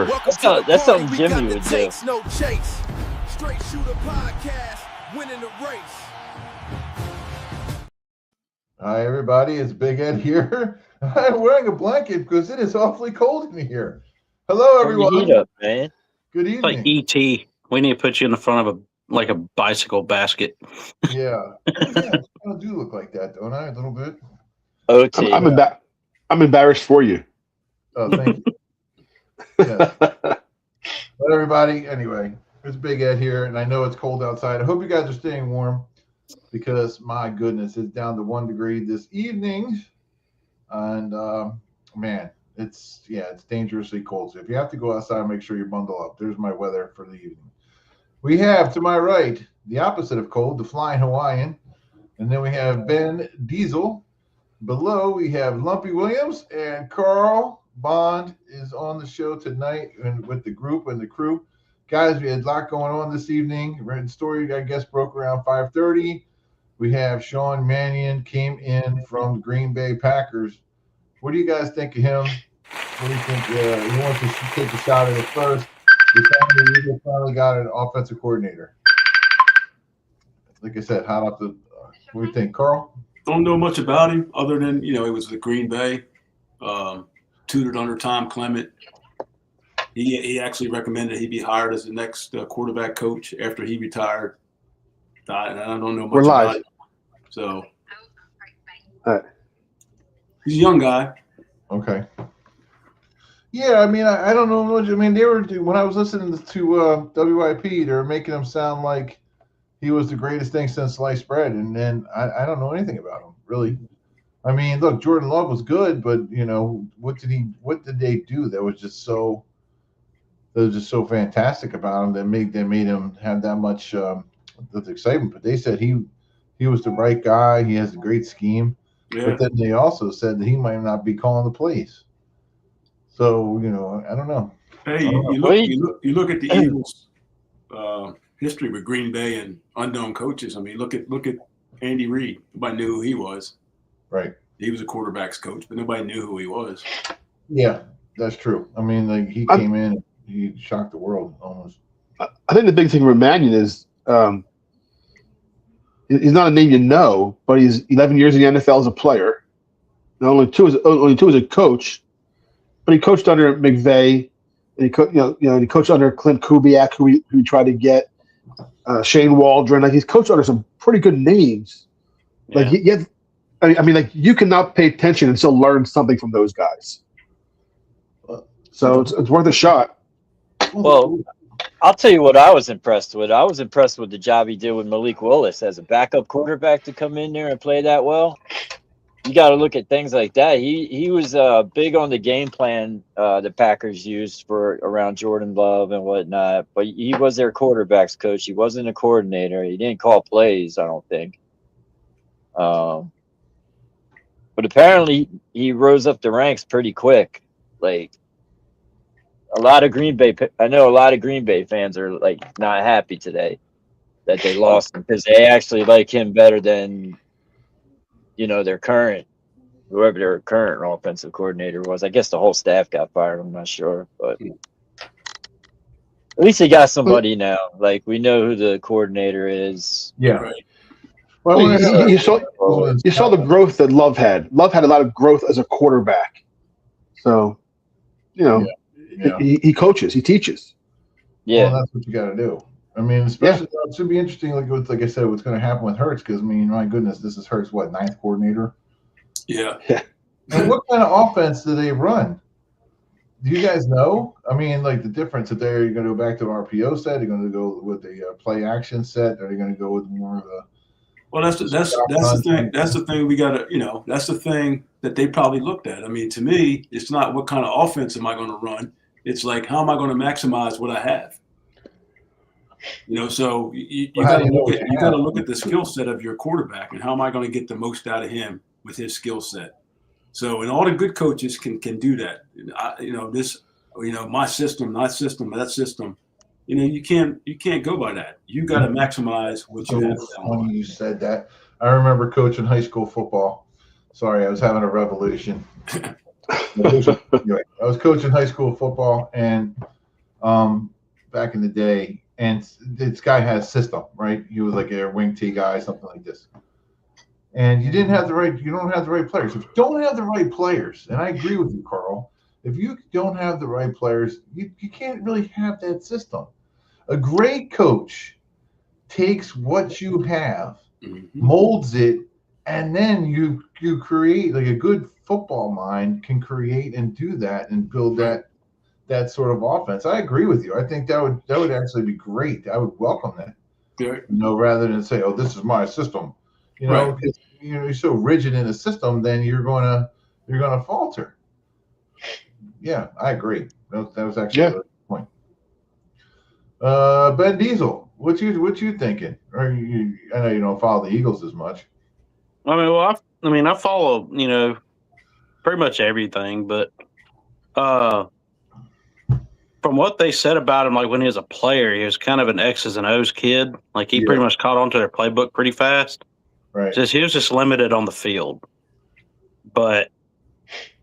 Never. That's something Jimmy would do. No chase. Straight shooter podcast, winning the race. Hi, everybody. It's Big Ed here. I'm wearing a blanket because it is awfully cold in here. Hello, everyone. Turn the heat up, man. Good It's like evening. E.T. We need to put you in the front of a bicycle basket. Yeah. I do look like that, don't I? A little bit. OT. I'm embarrassed for you. Oh, thank you. Yes. But everybody, anyway, it's Big Ed here, and I know it's cold outside. I hope you guys are staying warm because, my goodness, it's down to 1 degree this evening. And, man, it's dangerously cold. So if you have to go outside, make sure you bundle up. There's my weather for the evening. We have, to my right, the opposite of cold, the Flying Hawaiian. And then we have Ben Diesel. Below, we have Lumpy Williams, and Carl Bond is on the show tonight and with the group and the crew. Guys, we had a lot going on this evening. The story, I guess, broke around 5:30. We have Sean Mannion came in from the Green Bay Packers. What do you guys think of him? What do you think? He wants to take a shot at it first. We finally got an offensive coordinator. Like I said, hot off the what do you think, Carl? Don't know much about him other than, he was with Green Bay, tutored under Tom Clement. He actually recommended he be hired as the next quarterback coach after he retired. I don't know much about him. So he's a young guy. Okay. Yeah, I mean, I don't know much. I mean, when I was listening to WIP, they were making him sound like he was the greatest thing since sliced bread, and then I don't know anything about him really. I mean, look, Jordan Love was good, but what did they do that was just so fantastic about him that made him have that much excitement? But they said he was the right guy. He has a great scheme, but then they also said that he might not be calling the plays. So I don't know. Hey, you look at the Eagles. History with Green Bay and unknown coaches. I mean, look at Andy Reid. Nobody knew who he was. Right. He was a quarterback's coach, but nobody knew who he was. Yeah, that's true. I mean, he came in and he shocked the world almost. I think the big thing for Mannion is he's not a name you know, but he's 11 years in the NFL as a player. And only two as a coach, but he coached under McVay, and he coached under Clint Kubiak, who he tried to get. Shane Waldron, he's coached under some pretty good names. Yeah. You cannot pay attention and still learn something from those guys. So it's worth a shot. Well, I'll tell you what I was impressed with. I was impressed with the job he did with Malik Willis as a backup quarterback to come in there and play that well. You got to look at things like that. He was big on the game plan the Packers used for around Jordan Love and whatnot. But he was their quarterbacks coach. He wasn't a coordinator. He didn't call plays, I don't think. But apparently he rose up the ranks pretty quick. Like I know a lot of Green Bay fans are not happy today that they lost him because they actually like him better than whoever their current offensive coordinator was. I guess the whole staff got fired. I'm not sure, but at least they got somebody now. We know who the coordinator is. Yeah. Right. Well, you saw the growth that Love had. Love had a lot of growth as a quarterback. So, he coaches, he teaches. Yeah, well, that's what you got to do. I mean, especially it should be interesting. Like I said, what's going to happen with Hurts? Because I mean, my goodness, this is Hurts' ninth coordinator. Yeah. And what kind of offense do they run? Do you guys know? I mean, the difference that they're going to go back to an RPO set. They're going to go with a play action set. Are they going to go with more of a? Well, that's the thing. That's the thing we got to. That's the thing that they probably looked at. I mean, to me, it's not what kind of offense am I going to run. It's how am I going to maximize what I have? So you got to look at the skill set of your quarterback and how am I going to get the most out of him with his skill set. So, and all the good coaches can do that. My system, that system. You can't go by that. You got to maximize what you have. Funny you said that. I remember coaching high school football. Sorry, I was having a revolution. I was coaching high school football, and back in the day, and this guy had a system, right? He was like a wing T guy, something like this. And you don't have the right players. If you don't have the right players, and I agree with you, Carl, if you don't have the right players, you can't really have that system. A great coach takes what you have, molds it, and then you create, like a good football mind can create and do that and build that sort of offense. I agree with you. I think that would actually be great. I would welcome that. Right. Rather than say, "Oh, this is my system." Right. Because, you're so rigid in a system, then you're gonna falter. Yeah, I agree. That was actually a good point. Ben Diesel, what you thinking? I know you don't follow the Eagles as much. I mean, I follow, pretty much everything, but from what they said about him, like when he was a player, he was kind of an X's and O's kid. Like he pretty much caught on to their playbook pretty fast. Right. He was just limited on the field. But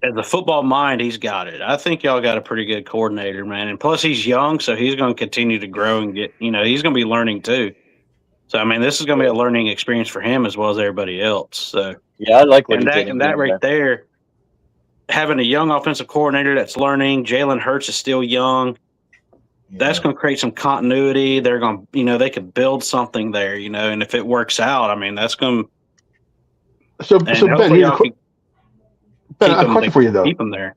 as a football mind, he's got it. I think y'all got a pretty good coordinator, man. And plus he's young, so he's going to continue to grow and get, he's going to be learning too. So, I mean, this is going to be a learning experience for him as well as everybody else. So, yeah, I like what he did. And that right there, having a young offensive coordinator that's learning, Jalen Hurts is still young. Yeah. That's going to create some continuity. They're going to, they could build something there, and if it works out, I mean, that's going to. So Ben, I have a question for you, though. Keep them there.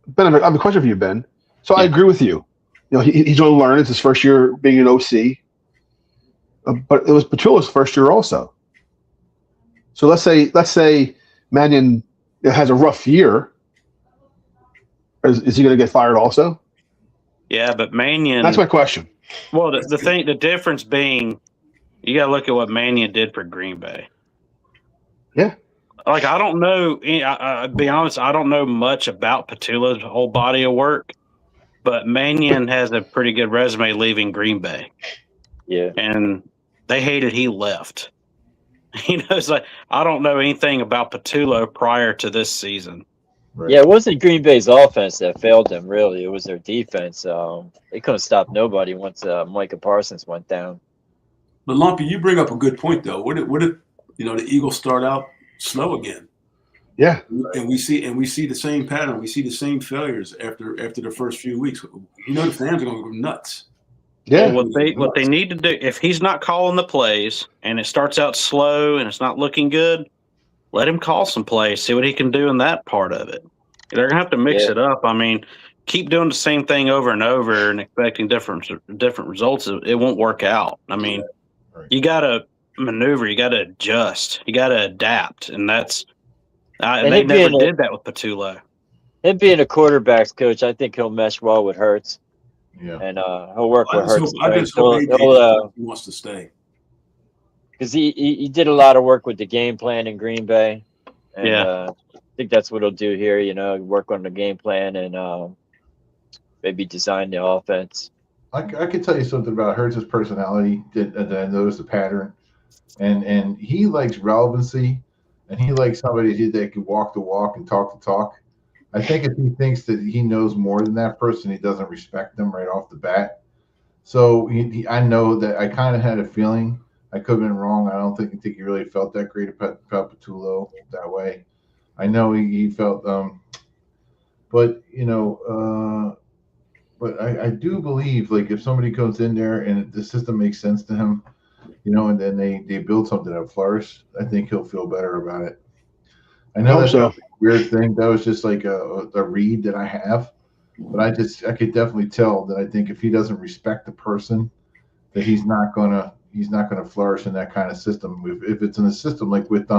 Ben, I have a question for you, Ben. So I agree with you. He's going to learn. It's his first year being an OC. But it was Petula's first year also. So let's say Mannion has a rough year. Is he going to get fired also? Yeah, but Mannion. That's my question. Well, the difference being, you got to look at what Mannion did for Green Bay. Yeah. Like, I don't know. I'll be honest, I don't know much about Petula's whole body of work, but Mannion has a pretty good resume leaving Green Bay. Yeah. And they hated he left. It's like, I don't know anything about Petula prior to this season. Right. Yeah, it wasn't Green Bay's offense that failed them, really. It was their defense. They couldn't stop nobody once Micah Parsons went down. But Lumpy, you bring up a good point, though. What if the Eagles start out slow again? Yeah, and we see the same pattern. We see the same failures after the first few weeks. The fans are going to go nuts. Yeah. Well, what they need to do, if he's not calling the plays and it starts out slow and it's not looking good, let him call some plays, see what he can do in that part of it. They're going to have to mix it up. I mean, keep doing the same thing over and over and expecting different results. It won't work out. I mean, you got to maneuver, you got to adjust, you got to adapt, and that's they never did that with Petula. Him being a quarterback's coach, I think he'll mesh well with Hurts. Yeah, and he'll work with Hurts. I just hope he wants to stay, because he did a lot of work with the game plan in Green Bay, and I think that's what he'll do here. Work on the game plan and maybe design the offense. I could tell you something about Hurts' personality that I noticed a pattern, and he likes relevancy, and he likes somebody that can walk the walk and talk the talk. I think if he thinks that he knows more than that person, he doesn't respect them right off the bat. So I know that I kind of had a feeling. I could have been wrong. I don't think he really felt that great about Petula that way. I know he felt, but I do believe, like, if somebody comes in there and the system makes sense to him, and then they build something that flourishes, I think he'll feel better about it. I know that's a weird thing. That was just like a read that I have, but I could definitely tell that I think if he doesn't respect the person, that he's not gonna flourish in that kind of system. If it's in a system like with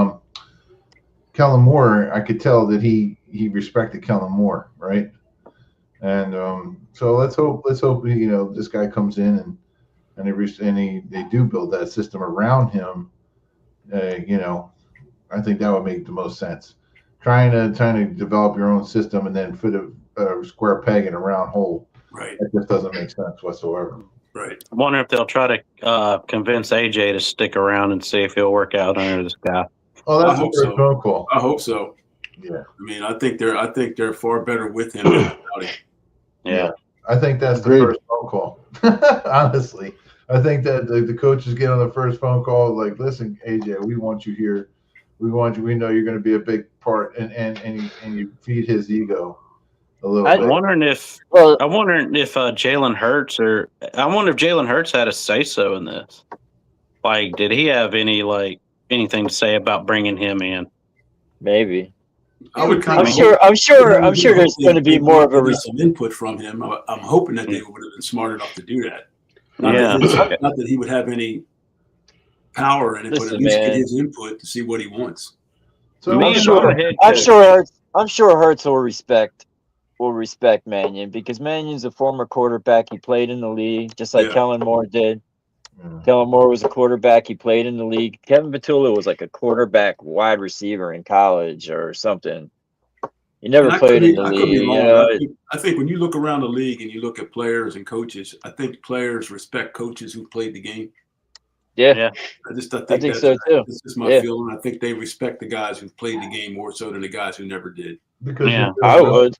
Kellen Moore, I could tell that he respected Kellen Moore, right? And so let's hope this guy comes in and they do build that system around him. I think that would make the most sense. Trying to develop your own system and then put a square peg in a round hole. Right. That just doesn't make sense whatsoever. Right. I wonder if they'll try to convince AJ to stick around and see if he'll work out under this guy. Oh, that's a great phone call. I hope so. Yeah. I mean, I think they're far better with him than without him. Yeah. I think that's the first phone phone call. Honestly, I think that the coaches get on the first phone call like, "Listen, AJ, we want you here. We want you. We know you're going to be a big part," and you feed his ego a little I- bit. I'm wondering if Well, Jalen Hurts I wonder if Jalen Hurts had a say so in this. Like, did he have anything to say about bringing him in? maybe. I would kind I'm of sure. I'm sure. I'm sure there's going to be more of a. get some input from him. I'm hoping that they would have been smart enough to do that. Not, Yeah. not that he would have any power in it, but Listen, at least get man. his input to see what he wants. So Me I'm and sure. I'm a head I'm coach. sure. I'm sure Hurts will respect Mannion because Mannion's a former quarterback. He played in the league just like Yeah. Kellen Moore did. Yeah. Kellen Moore was a quarterback. He played in the league. Kevin Petula was like a quarterback wide receiver in college or something. He never And played in the I could league. be You wrong. know, I think when you look around the league and you look at players and coaches, I think players respect coaches who played the game. yeah. Yeah. I think that's, so, too. That's just my Yeah. feeling. I think they respect the guys who played the game more so than the guys who never did. because Yeah. you I would.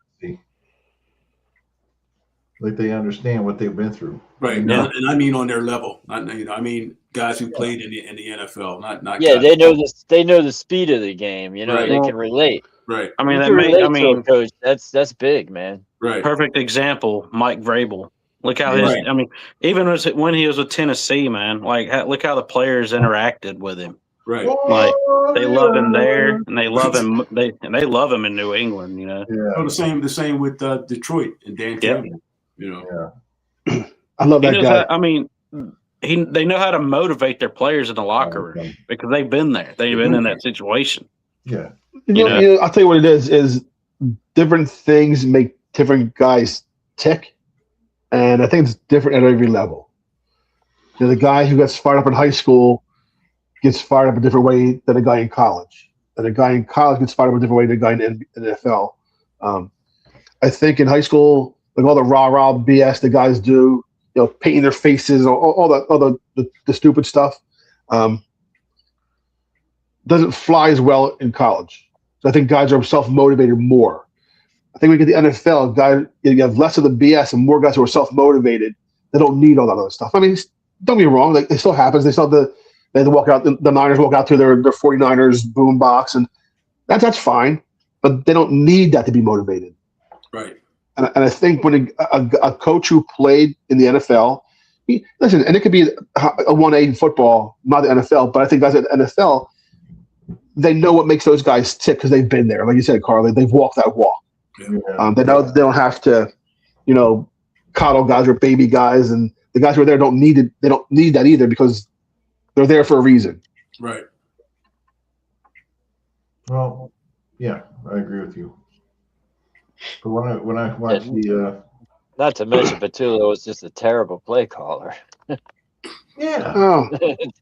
like they understand what they've been through. Right. Yeah. And I mean on their level. I mean guys who played in the NFL, not Yeah, guys. they know this. They know the speed of the game. You know, Right. they can relate. Right. I mean, You that can may. relate I to a mean, coach. That's big, man. Right. perfect example. Mike Vrabel. Look how his. Right. I mean, even when he was with Tennessee, man. Look how the players interacted with him. Right. Like, they love him there, and they love him. They love him in New England. You know. Yeah. Oh, the same with Detroit and Dan Yep. Campbell. You know. Yeah. I love He that knows guy. how, I mean, they know how to motivate their players in the locker room because they've been there. They've been in that situation. Yeah. You know. I'll tell you what it is different things make different guys tick. And I think it's different at every level. The guy who gets fired up in high school gets fired up a different way than a guy in college. And a guy in college gets fired up a different way than a guy in the NFL. I think in high school, like all the rah-rah BS the guys do, painting their faces, all the stupid stuff, doesn't fly as well in college. So I think guys are self-motivated more. I think we get the NFL, you have less of the BS and more guys who are self-motivated. They don't need all that other stuff. I mean, don't get me wrong, it still happens. They have to walk out, the Niners walk out to their 49ers boombox, and that's fine. But they don't need that to be motivated. Right. And I think when a coach who played in the NFL, listen, and it could be a 1A in football, not the NFL, but I think guys at the NFL, they know what makes those guys tick because they've been there. Like you said, Carly, they've walked that walk. Yeah. They know they don't have to, coddle guys or baby guys, and the guys who are there don't need it. They don't need that either because they're there for a reason. Right. Well, yeah, I agree with you. But when I watch the Not to mention Petula was just a terrible play caller. yeah, Oh,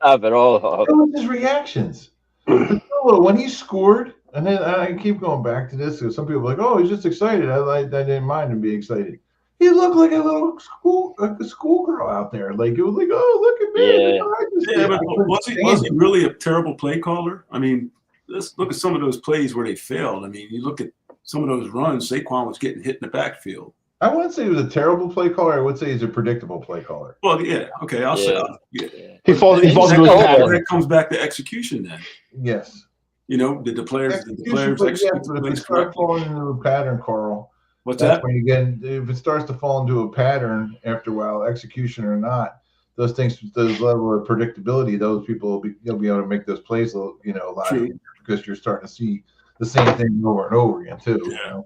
Top it all off. it was his reactions. When he scored, and then I keep going back to this because some people are like, "Oh, he's just excited." I didn't mind him being excited. He looked like a little schoolgirl out there. Like it was like, "Oh, look at me!" Yeah. Yeah, but was he really a terrible play caller? I mean, let's look at some of those plays where they failed. I mean, you look at some of those runs, Saquon was getting hit in the backfield. I wouldn't say he was a terrible play caller. I would say he's a predictable play caller. Well, yeah, okay, I'll say Yeah. he falls into that, a comes- pattern. that comes back to execution then. Yes. Did the players execute But the if it plays starts correctly? falling into a pattern, Carl, What's that's that? when you get. If it starts to fall into a pattern after a while, execution or not, those things, those level of predictability, those people you'll be able to make those plays, a lot True. easier because you're starting to see the same thing over and over again too. Yeah.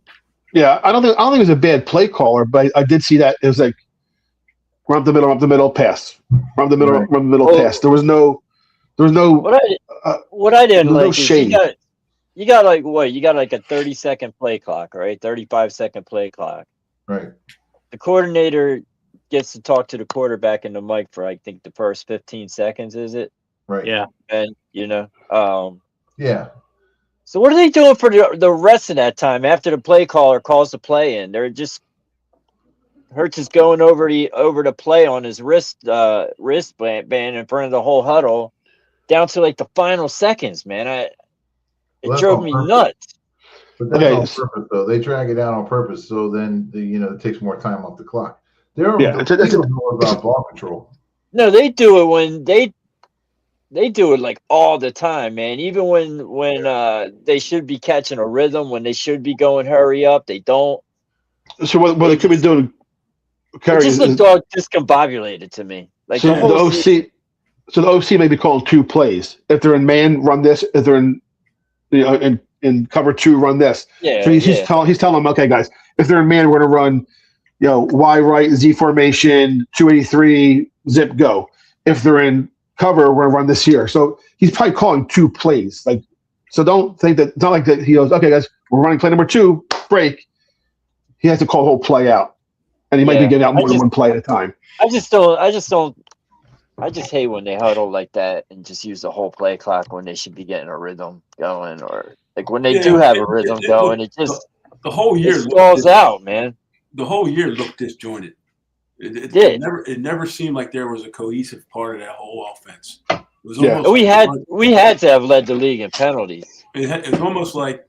Yeah, I don't think it was a bad play caller, but I did see that it was like run up the middle, pass, run up the middle, Right. run the middle, Oh. pass. There was no. What I didn't There's no like is shade. you got like what? You got like a 30-second play clock, right? 35-second play clock. Right. The coordinator gets to talk to the quarterback in the mic for I think the first 15 seconds, is it? Right. Yeah. And Yeah. so what are they doing for the rest of that time after the play caller calls the play in? They're just Hurts is going over to play on his wristband in front of the whole huddle down to like the final seconds, man. It Well, that's drove on me purpose. nuts. But that's Okay. on purpose, though. They drag it out on purpose, so then it takes more time off the clock. They're Yeah, the Eagles more about ball control. No, they do it when they do it like all the time, man. Even when they should be catching a rhythm, when they should be going hurry up, they don't. So what they could be doing, It Kerry, just looked all discombobulated to me. Like so the whole the OC, so the OC may be calling 2 plays. If they're in man, run this. If they're in, in cover 2, run this. yeah, So he's telling them, okay, guys, if they're in man, we're going to run, Y right, Z formation, 283, zip go. If they're in cover, we're going to run this here. So he's probably calling 2 plays. Like, so don't think that it's not like that. He goes, okay, guys, we're running play number 2, break. He has to call the whole play out, and he might be getting out more than one play at a time. I just hate when they huddle like that and just use the whole play clock when they should be getting a rhythm going, or like when they do have a rhythm going, it just the whole year stalls out, man. The whole year looked disjointed. It did. It never seemed like there was a cohesive part of that whole offense. It was Yeah. We had to have led the league in penalties. It was almost like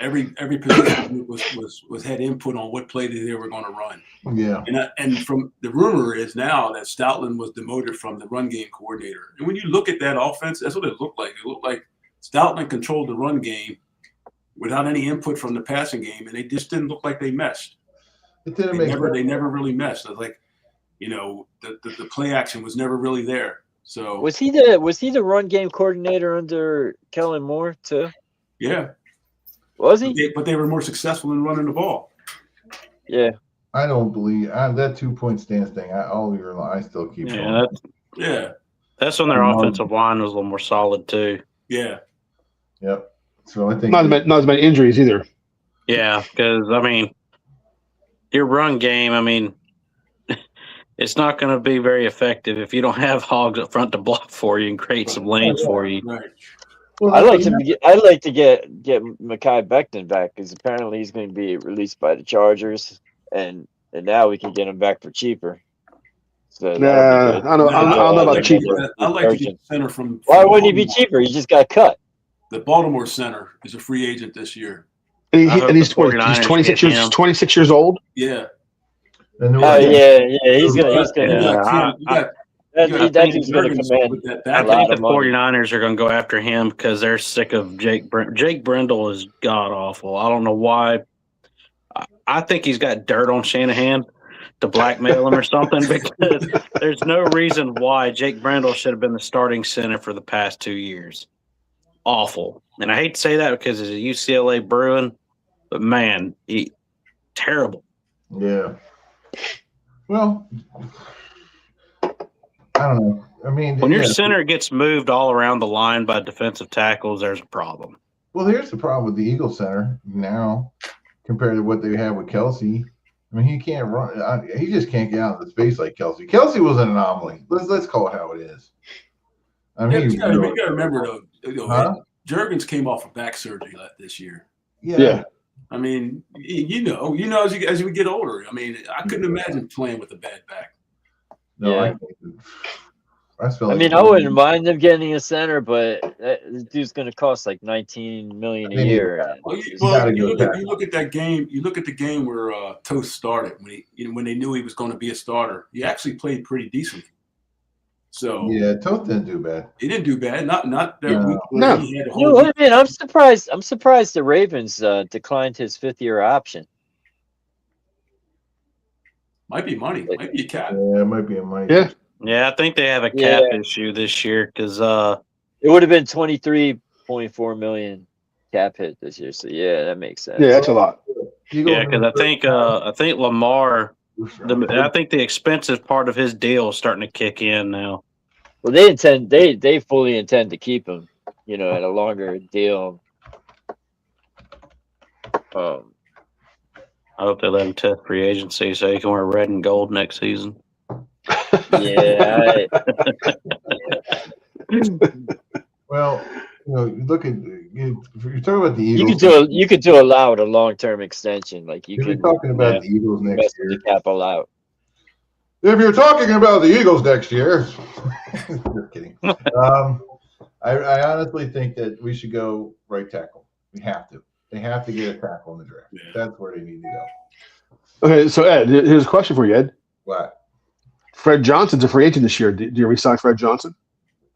every position was had input on what play they were going to run. Yeah. And from the rumor is now that Stoutland was demoted from the run game coordinator. And when you look at that offense, that's what it looked like. It looked like Stoutland controlled the run game without any input from the passing game, and they just didn't look like they meshed. It didn't They never really meshed. It was like, the play action was never really there. So was he the run game coordinator under Kellen Moore too? Yeah. Was he? But they were more successful in running the ball. Yeah. I don't believe that 2-point stance thing. I still keep going. That's when their offensive line was a little more solid too. Yeah. Yep. So I think not as many injuries either. Yeah, because your run game, it's not going to be very effective if you don't have hogs up front to block for you and create some lanes for you. Right. Well, I'd like to get Mekhi Becton back because apparently he's going to be released by the Chargers, and now we can get him back for cheaper. So I don't know about cheaper. I'd like to get center from. Why wouldn't he be cheaper? He just got cut. The Baltimore center is a free agent this year. And he's 26 years. 26 years old. Yeah. He's gonna. That dude's going to command. I think the 49ers are going to go after him because they're sick of Jake Brendel. Jake Brendel is god awful. I don't know why. I think he's got dirt on Shanahan to blackmail him or something because there's no reason why Jake Brendel should have been the starting center for the past 2 years. Awful. And I hate to say that because he's a UCLA Bruin, but man, he terrible. Yeah. Well, I don't know. When your center gets moved all around the line by defensive tackles, there's a problem. Well, here's the problem with the Eagles center now compared to what they have with Kelsey. He can't run. He just can't get out of the space like Kelsey. Kelsey was an anomaly. Let's call it how it is. You got to remember though. Juergens came off of back surgery this year. Yeah. As you get older. I couldn't imagine playing with a bad back. No, yeah. I I wouldn't mind them getting a center, but this dude's going to cost like $19 million a year. You look at that game. You look at the game where Toast started when they knew he was going to be a starter. He actually played pretty decently. So yeah, Toast didn't do bad. He didn't do bad. Not that week. No. He had a whole I'm surprised. I'm surprised the Ravens declined his 5th-year option. Might be money. Might be a cap. Yeah, it might be a money. Yeah. Yeah, I think they have a cap issue this year because it would have been $23.4 million cap hit this year. So yeah, that makes sense. Yeah, that's a lot. Yeah, because I think Lamar. I think the expensive part of his deal is starting to kick in now. Well, they fully intend to keep him, at a longer deal. I hope they let him test free agency so he can wear red and gold next season. Yeah. Well, look at if you're talking about the Eagles. You could do a long-term extension, like you could. Talking about the Eagles next year. The cap out. If you're talking about the Eagles next year, just kidding. I honestly think that we should go right tackle. We have to. They have to get a tackle in the draft. Yeah. That's where they need to go. Okay, so Ed, here's a question for you, Ed. What? Fred Johnson's a free agent this year. Do you re-sign Fred Johnson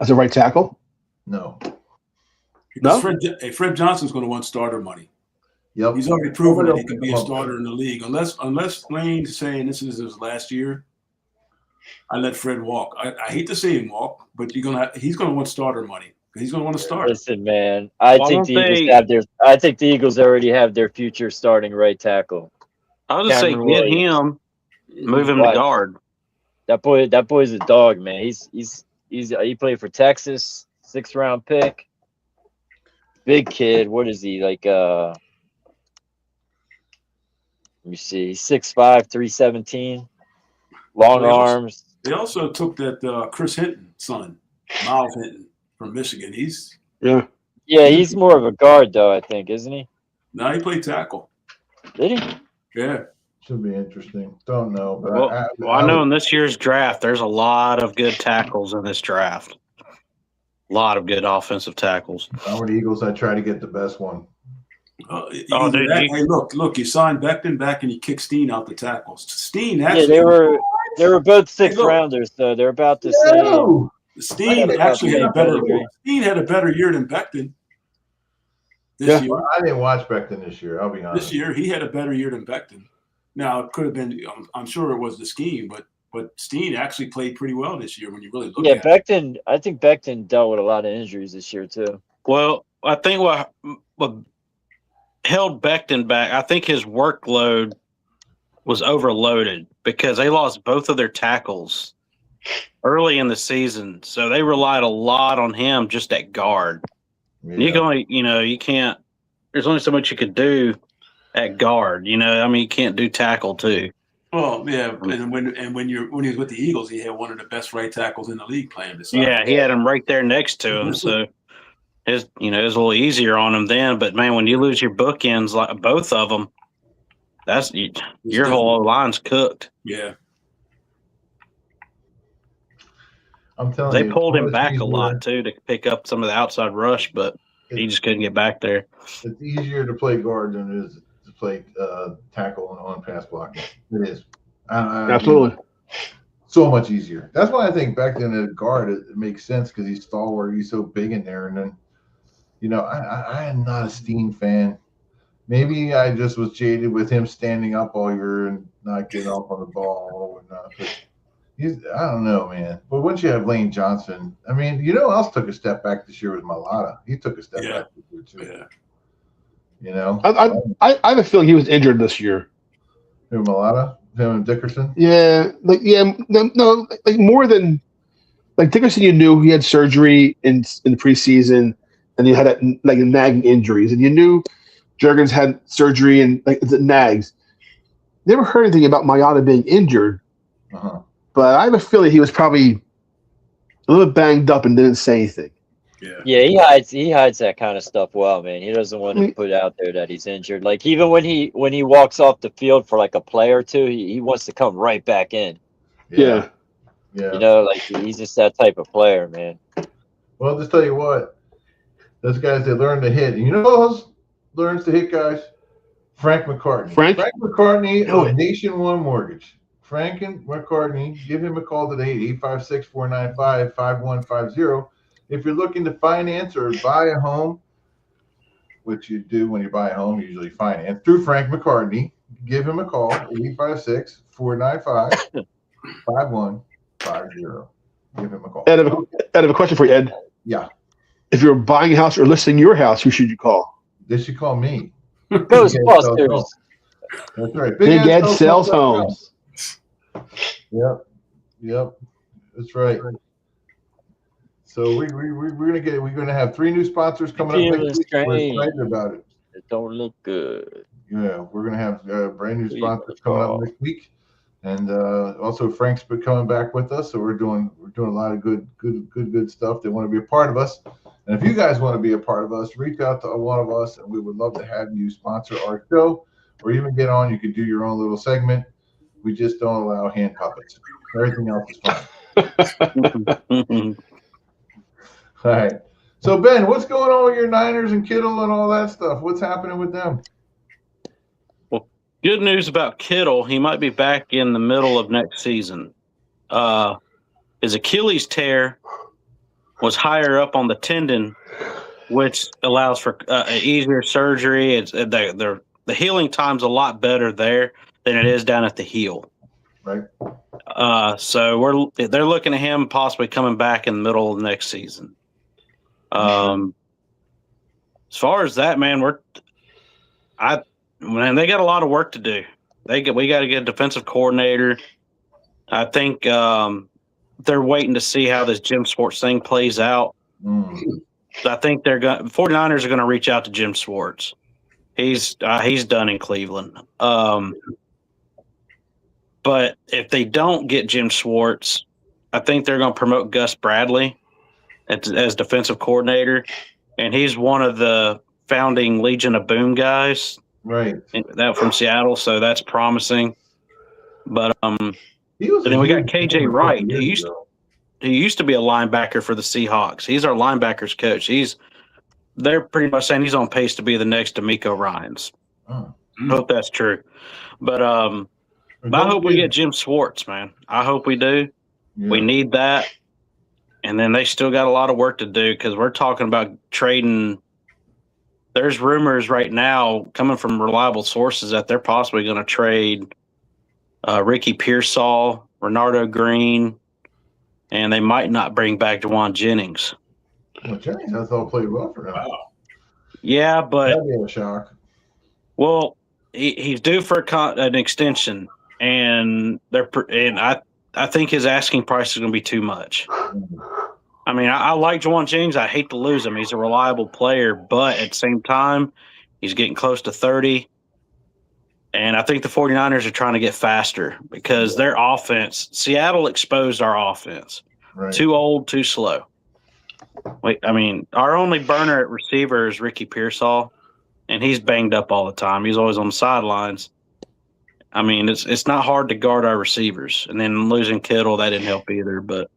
as a right tackle? No. Because No? Fred Johnson's going to want starter money. Yep. He's already proven that he can be a starter in the league. Unless Lane's saying this is his last year, I let Fred walk. I hate to see him walk, but he's gonna want starter money. He's gonna want to start. Listen, man, I Why think don't the Eagles they- have their. I think the Eagles already have their future starting right tackle. I was just say Cameron get Williams. him, move him What? to guard. That boy's a dog, man. He played for Texas, 6th round pick. Big kid. What is he like? Let me see. He's 6'5", 317. Long arms. They also took that Chris Hinton son, Miles Hinton from Michigan. Yeah. Yeah, he's more of a guard though, I think, isn't he? Now he played tackle. Did he? Yeah. Should be interesting. Don't know, but Well, I know in this year's draft, there's a lot of good tackles in this draft. A lot of good offensive tackles. If I were the Eagles, I'd try to get the best one. Dude, Hey, look! You signed Becton back and you kicked Steen out the tackles. Steen Yeah, actually, they were both 6th look. rounders, though. They're about the same. No! Steen I actually had a better. agree. Steen had a better year than Becton this year. I didn't watch Becton this year. I'll be honest. This year he had a better year than Becton. Now it could have been. I'm sure it was the scheme, but Steen actually played pretty well this year when you really look Yeah, at it. Becton. I think Becton dealt with a lot of injuries this year too. Well, I think what held Becton back, I think his workload was overloaded because they lost both of their tackles early in the season. So they relied a lot on him just at guard. Yeah. You can only, you can't, there's only so much you could do at guard, you can't do tackle too. Well, yeah, and when he was with the Eagles, he had one of the best right tackles in the league playing beside Yeah, him. he had him right there next to him. So it was a little easier on him then. But man, when you lose your bookends, like both of them, that's your whole line's cooked. Yeah. I'm telling you. They pulled him it's back a easier- lot too to pick up some of the outside rush, but he just couldn't get back there. It's easier to play guard than it is to play tackle on pass blocking. It is. Absolutely. So much easier. That's why I think back then at guard it makes sense because he's stalwart, he's so big in there. And then, I am not a Steen fan. Maybe I just was jaded with him standing up all year and not getting off on the ball or whatnot. But I don't know, man. But once you have Lane Johnson, who else took a step back this year was Malata. He took a step back this year too. Yeah. I have a feeling he was injured this year. Who, Malata? Him and Dickerson? Yeah, no, more than Dickerson. You knew he had surgery in the preseason, and he had nagging injuries, and you knew Juergens had surgery and the nags. Never heard anything about Mayata being injured, but I have a feeling he was probably a little banged up and didn't say anything. Yeah, he hides that kind of stuff well, man. He doesn't want to put out there that he's injured. Like even when he walks off the field for like a play or two, he wants to come right back in. Yeah. He's just that type of player, man. Well, I'll just tell you what, those guys, they learn to hit. And you know who else learns to hit, guys? Frank McCartney. Frank McCartney of Nation One Mortgage. Frank and McCartney, give him a call today, 856-495-5150. If you're looking to finance or buy a home, which you do when you buy a home, usually finance, through Frank McCartney, give him a call, 856-495-5150. Give him a call. Ed, I have a question for you, Ed. Yeah. If you're buying a house or listing your house, who should you call? They should call me. Ghostbusters. That's right. Big Ed sells homes. Yep. That's right. So we're gonna have 3 new sponsors coming up next week. We're excited about it. It don't look good. Yeah, we're gonna have brand new sponsors coming up next week, and also Frank's been coming back with us. So we're doing a lot of good stuff. They want to be a part of us, and if you guys want to be a part of us, reach out to one of us, and we would love to have you sponsor our show, or even get on. You could do your own little segment. We just don't allow hand puppets. Everything else is fine. All right. So, Ben, what's going on with your Niners and Kittle and all that stuff? What's happening with them? Well, Good news about Kittle. He might be back in the middle of next season. His Achilles tear was higher up on the tendon, which allows for easier surgery. It's the healing time's a lot better there than it is down at the heel. Right. So they're looking at him possibly coming back in the middle of next season. As far as that, man, they got a lot of work to do. We got to get a defensive coordinator. I think they're waiting to see how this Jim Schwartz thing plays out. I think 49ers are going to reach out to Jim Schwartz. He's done in Cleveland. But if they don't get Jim Schwartz, I think they're going to promote Gus Bradley as defensive coordinator, and he's one of the founding Legion of Boom guys. Right. That from Seattle, so that's promising. But and then we got KJ Wright, who used to be a linebacker for the Seahawks. He's our linebackers coach. They're pretty much saying he's on pace to be the next D'Amico Ryans. I hope that's true. But I hope we get Jim Schwartz, man. I hope we do. Yeah. We need that. And then they still got a lot of work to do because we're talking about trading. There's rumors right now coming from reliable sources that they're possibly going to trade Ricky Pearsall, Renardo Green, and they might not bring back Juwan Jennings. Well, Jennings, I thought played well for him. Wow. Yeah, but that'd be a shock. Well, he's due for an extension, and I think his asking price is going to be too much. I mean, I like Juwan Jennings. I hate to lose him. He's a reliable player, but at the same time, he's getting close to 30. And I think the 49ers are trying to get faster because their offense, Seattle exposed our offense. Right. Too old, too slow. Our only burner at receiver is Ricky Pearsall, and he's banged up all the time. He's always on the sidelines. I mean, it's not hard to guard our receivers. And then losing Kittle, that didn't help either. But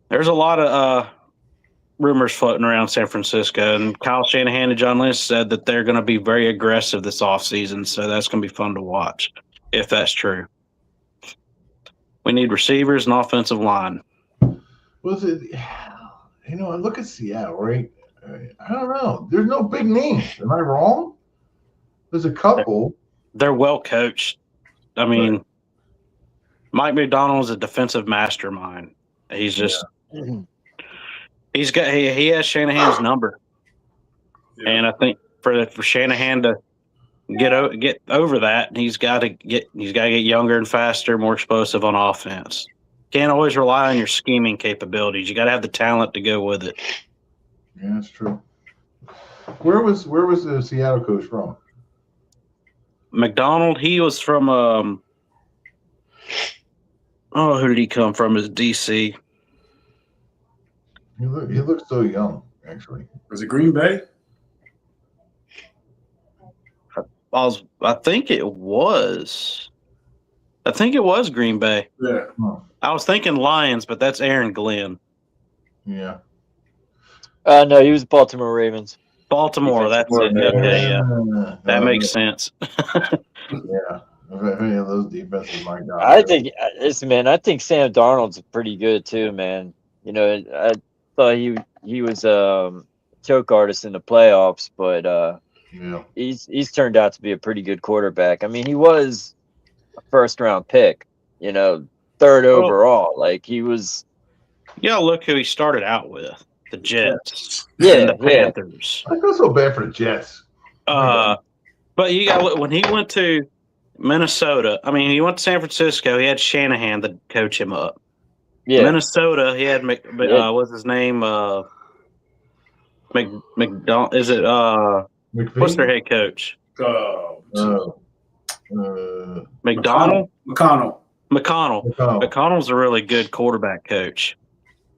there's a lot of rumors floating around San Francisco, and Kyle Shanahan and John Lynch said that they're going to be very aggressive this offseason, so that's going to be fun to watch if that's true. We need receivers and offensive line. Was it? I look at Seattle, right? I don't know. There's no big names. Am I wrong? There's a couple. They're well coached. I mean, right. Mike McDonald is a defensive mastermind. He's just he has Shanahan's number, and I think for Shanahan to get over that, he's got to get younger and faster, more explosive on offense. Can't always rely on your scheming capabilities. You got to have the talent to go with it. Yeah, that's true. Where was the Seattle coach from? McDonald. He was from who did he come from? Is DC. He looks so young, actually. Was it Green Bay? I think it was Green Bay. Yeah. I was thinking Lions, but that's Aaron Glenn. Yeah. No, he was Baltimore Ravens. Baltimore, that's it. Okay, yeah. That makes sense. Yeah. Any of those defenses, my God. I think Sam Darnold's pretty good too, man. I thought he was a choke artist in the playoffs, but he's turned out to be a pretty good quarterback. I mean, he was a first round pick, third overall. Like he was. Yeah, look who he started out with. The Jets. And the Panthers. I feel so bad for the Jets. But you got when he went to Minnesota. I mean, he went to San Francisco. He had Shanahan to coach him up. Yeah. Minnesota. He had what's his name? McDonald. Is it? What's their head coach? McDonald. McConnell. McConnell's a really good quarterback coach.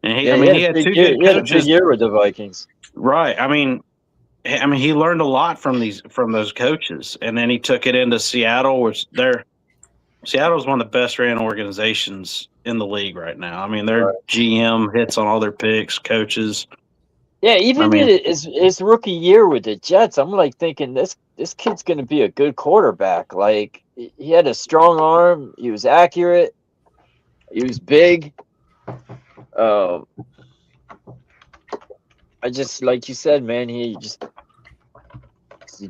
And he had two good coaches. He had a big year with the Vikings. Right. I mean, he learned a lot from those coaches, and then he took it into Seattle, which Seattle's one of the best ran organizations in the league right now. I mean, their GM hits on all their picks, coaches. Yeah, even in his rookie year with the Jets, I'm like thinking this kid's going to be a good quarterback. Like he had a strong arm, he was accurate, he was big. I just like you said, man, the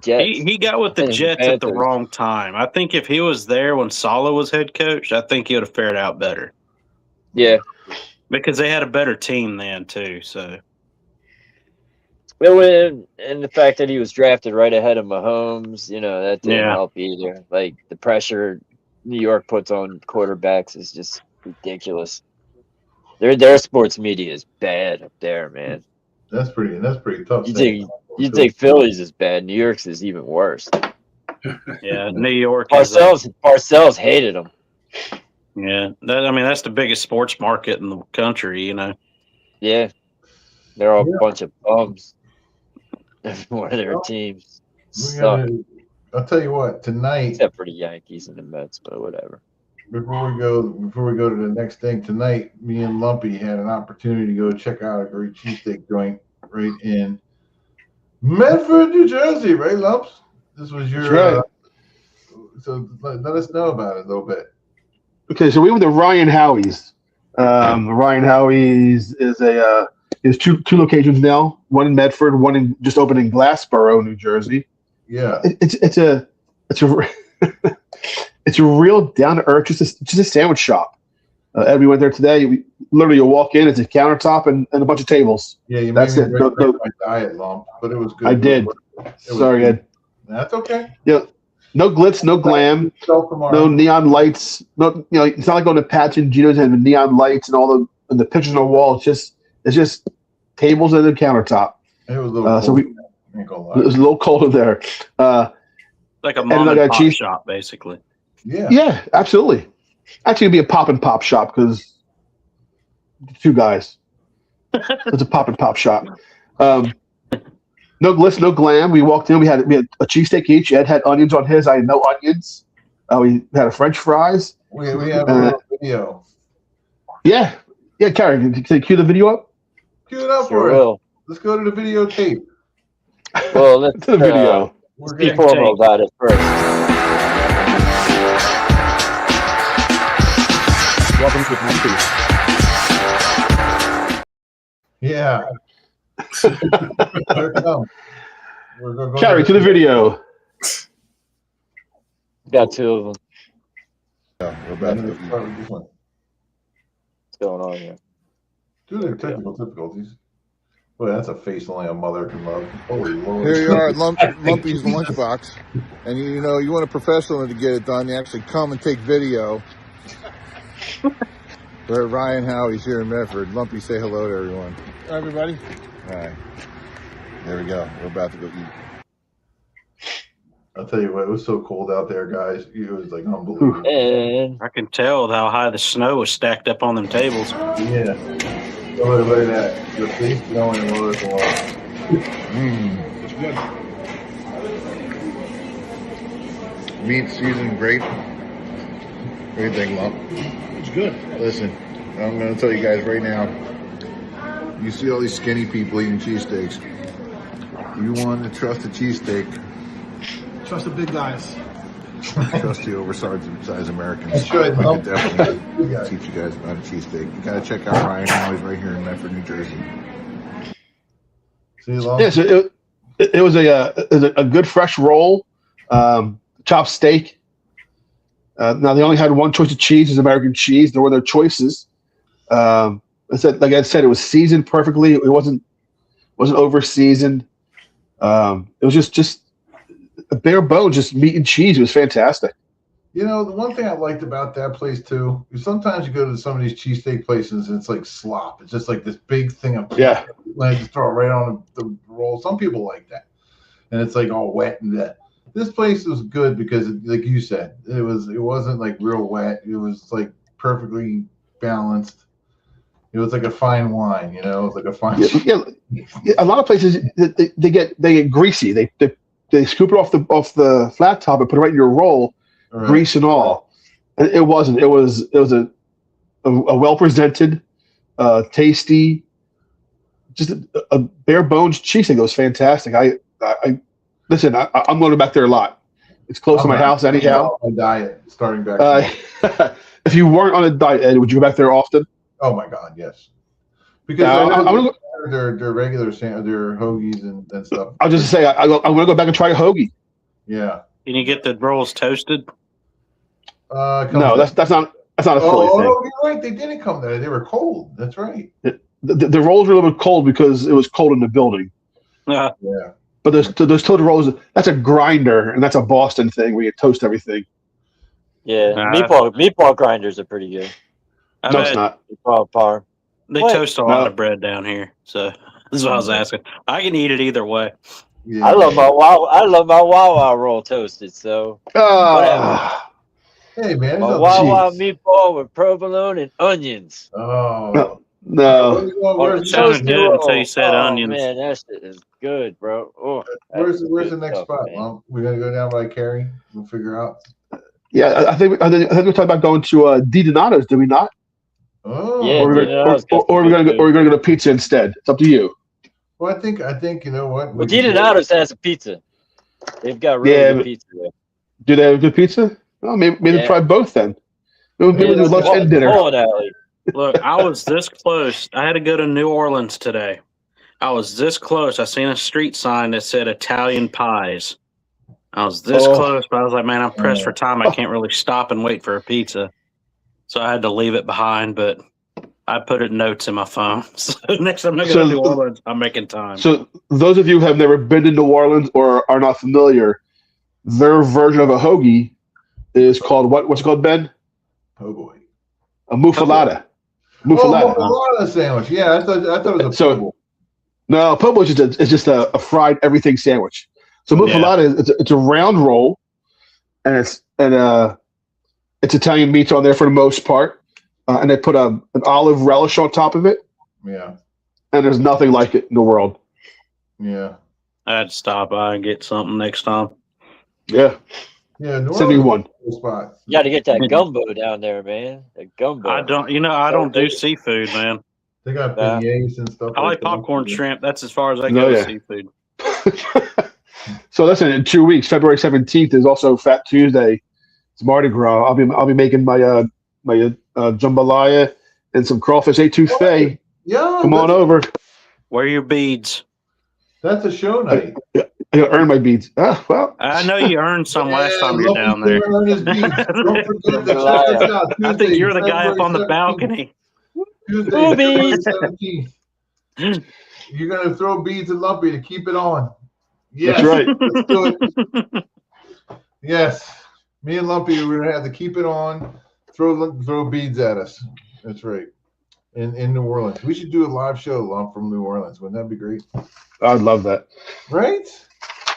Jets. He got with the Jets at the wrong time. I think if he was there when Saleh was head coach, I think he would have fared out better. Yeah, because they had a better team then too. So. Well, and the fact that he was drafted right ahead of Mahomes, that didn't help either. Like the pressure New York puts on quarterbacks is just ridiculous. Their sports media is bad up there, man. That's pretty tough. You think Philly's is bad? New York's is even worse. Yeah, New York. Parcells hated him. Yeah, that's the biggest sports market in the country. Yeah, they're all a bunch of bums. One of their teams suck. I'll tell you what, tonight, except for the Yankees and the Mets, but whatever. Before we go to the next thing tonight, me and Lumpy had an opportunity to go check out a great cheesesteak joint right in Medford, New Jersey, right, Lumps? This was your right. So let us know about it a little bit. Okay, so we went to Ryan Howie's. Ryan Howie's is two locations now. One in Medford, one just opened in Glassboro, New Jersey. Yeah, it's a it's a real down to earth, just a sandwich shop. Ed, we went there today. You walk in, it's a countertop and a bunch of tables. Yeah, you made me break my diet, Lump, but it was good. I did. Sorry, Ed. That's okay. Yeah. No glitz, no glam, no neon lights. No, it's not like going to Patch and Gino's and the neon lights and all the pictures on the wall. It's just tables and a countertop. It was a little cold. It was a little colder there. Like a mom and pop shop, basically. Yeah. Yeah, absolutely. Actually, it'd be a pop and pop shop because two guys. It's a pop and pop shop. No glitz, no glam. We walked in. We had a cheesesteak each. Ed had onions on his. I had no onions. We had a French fries. We have a video. Yeah, Carrie, can you cue the video up? Cue it up for us. Let's go to the videotape. Well, let's to the video. Let's be formal about it first. Welcome to Happy. Yeah. Carrie, to the video. Got two of them. Yeah, we're about to start with this one. What's going on here? Due to technical difficulties. Boy, that's a face only a mother can love. Holy Lord. Here you are at Lumpy's Lunchbox. And you want a professional to get it done. You actually come and take video. We're at Ryan Howie's here in Medford. Lumpy, say hello to everyone. Hi, everybody. All right. There we go. We're about to go eat. I'll tell you what, it was so cold out there, guys. It was like unbelievable. And I can tell how high the snow was stacked up on them tables. Yeah. Look at that. Your face going and lower the wall. It's good. Meat seasoned great. What do you think, Lump? It's good. Listen, I'm going to tell you guys right now. You see all these skinny people eating cheesesteaks. You want to trust a cheesesteak. Trust the big guys. Trust the oversized Americans. That's right, I Lump. can definitely teach you guys about a cheesesteak. You got to check out Ryan Howie's right here in Medford, New Jersey. See you, Lump? Yeah, so it was a good fresh roll, chopped steak. Now they only had one choice of cheese, is American cheese. There were no choices. Like I said, it was seasoned perfectly. It wasn't over seasoned. It was just a bare bone, just meat and cheese. It was fantastic. The one thing I liked about that place too is sometimes you go to some of these cheesesteak places and it's like slop. It's just like this big thing of like just throw it right on the roll. Some people like that, and it's like all wet and that. This place was good because, like you said, it wasn't like real wet. It was like perfectly balanced. It was like a fine wine, It was like a fine. Yeah, a lot of places they get greasy. They scoop it off the flat top and put it right in your roll, Right. grease and all. And it wasn't. It was a well presented, tasty, just a bare bones cheesesteak that was fantastic. I listen. I'm going back there a lot. It's close to my house anyhow. On a diet starting back. If you weren't on a diet, Ed, would you go back there often? Oh my God, yes. Because I'm gonna go, their regular their hoagies and stuff. I'll just say I'm going to go back and try a hoagie. Yeah. Can you get the rolls toasted? No, that's not a Philly thing. Oh, you're right. They didn't come there. They were cold. That's right. The rolls were a little bit cold because it was cold in the building. Yeah. But those toasted rolls, that's a grinder, and that's a Boston thing where you toast everything. Yeah, meatball grinders are pretty good. No, it's not. Meatball par. They toast a lot of bread down here, so this is what I was asking. I can eat it either way. Yeah. I love my Wawa roll toasted. So hey man, my Wawa meatball with provolone and onions. Oh no, it sounded good until you said onions. Man, that shit is good, bro. Oh, where's the next spot? Well, we're gonna go down by Cary. We'll figure out. Yeah, I think we talked about going to Di Donato's. Did we not? Oh, yeah. Or we're gonna go to pizza instead. It's up to you. Well, I think you know what. Well, Di Donato's has a pizza. They've got really good pizza there. Do they have good pizza? Well, maybe try both then. Maybe do lunch and dinner. Look, I was this close. I had to go to New Orleans today. I was this close. I seen a street sign that said Italian pies. I was this close, but I was like, man, I'm pressed for time. I can't really stop and wait for a pizza. So I had to leave it behind, but I put it in notes in my phone. So next time I go to New Orleans, I'm making time. So those of you who have never been to New Orleans or are not familiar, their version of a hoagie is called what? What's it called, Ben? Oh boy. A muffalata. Muffalata. Muffalata sandwich. Yeah, I thought it was a po' boy. No, po' boy is just a fried everything sandwich. So muffalata it's a round roll, and it's Italian meats on there for the most part, and they put an olive relish on top of it. Yeah. And there's nothing like it in the world. Yeah. I had to stop by and get something next time. Yeah. Yeah. Send me one. Spot. You got to get that gumbo down there, man. That gumbo. I don't do seafood, man. They got beignets and stuff. I like popcorn shrimp. That's as far as I go with seafood. So listen, in 2 weeks, February 17th is also Fat Tuesday. It's Mardi Gras. I'll be making my jambalaya and some crawfish etouffee. Yeah, come on over. Wear your beads. That's a show night. I earn my beads. Well, I know you earned some last time you're down there. Don't forget the I think you're the guy up on the balcony. Tuesday, February 17th. You're gonna throw beads at Lumpy to keep it on. Yes, that's right. Let's do it. Yes, me and Lumpy, we're gonna have to keep it on. Throw beads at us. That's right. In New Orleans, we should do a live show, Lump, from New Orleans. Wouldn't that be great? I'd love that. Right?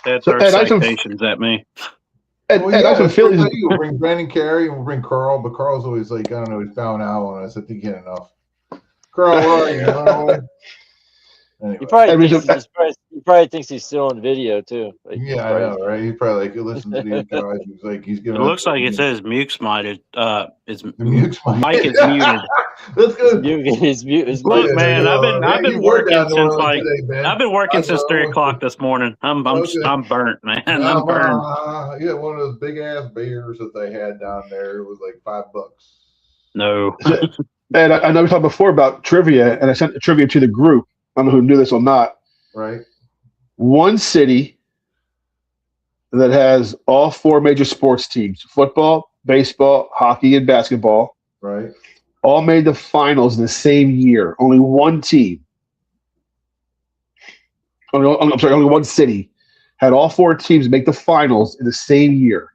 That's our citations at me. And I can feel we'll bring Brandon Carey and we'll bring Carl, but Carl's always like, I don't know, he's bowing out on us. I think he had enough. Carl, where are you? Anyway. He probably thinks he's still on video too. Like, yeah, I know, right? He's probably like, listen to these guys. He's like, he's giving. It looks like it says Muke's muted. His mic is muted. That's good. His Look, man, I've been working since I've been working since 3 o'clock this morning. I'm burnt, man. I'm burned. Yeah, one of those big ass beers that they had down there. It was like $5. No. And I know we talked before about trivia, and I sent the trivia to the group. I don't know who knew this or not. Right. One city that has all 4 major sports teams: football, baseball, hockey, and basketball. Right. All made the finals in the same year. Only one team. Only one city had all 4 teams make the finals in the same year.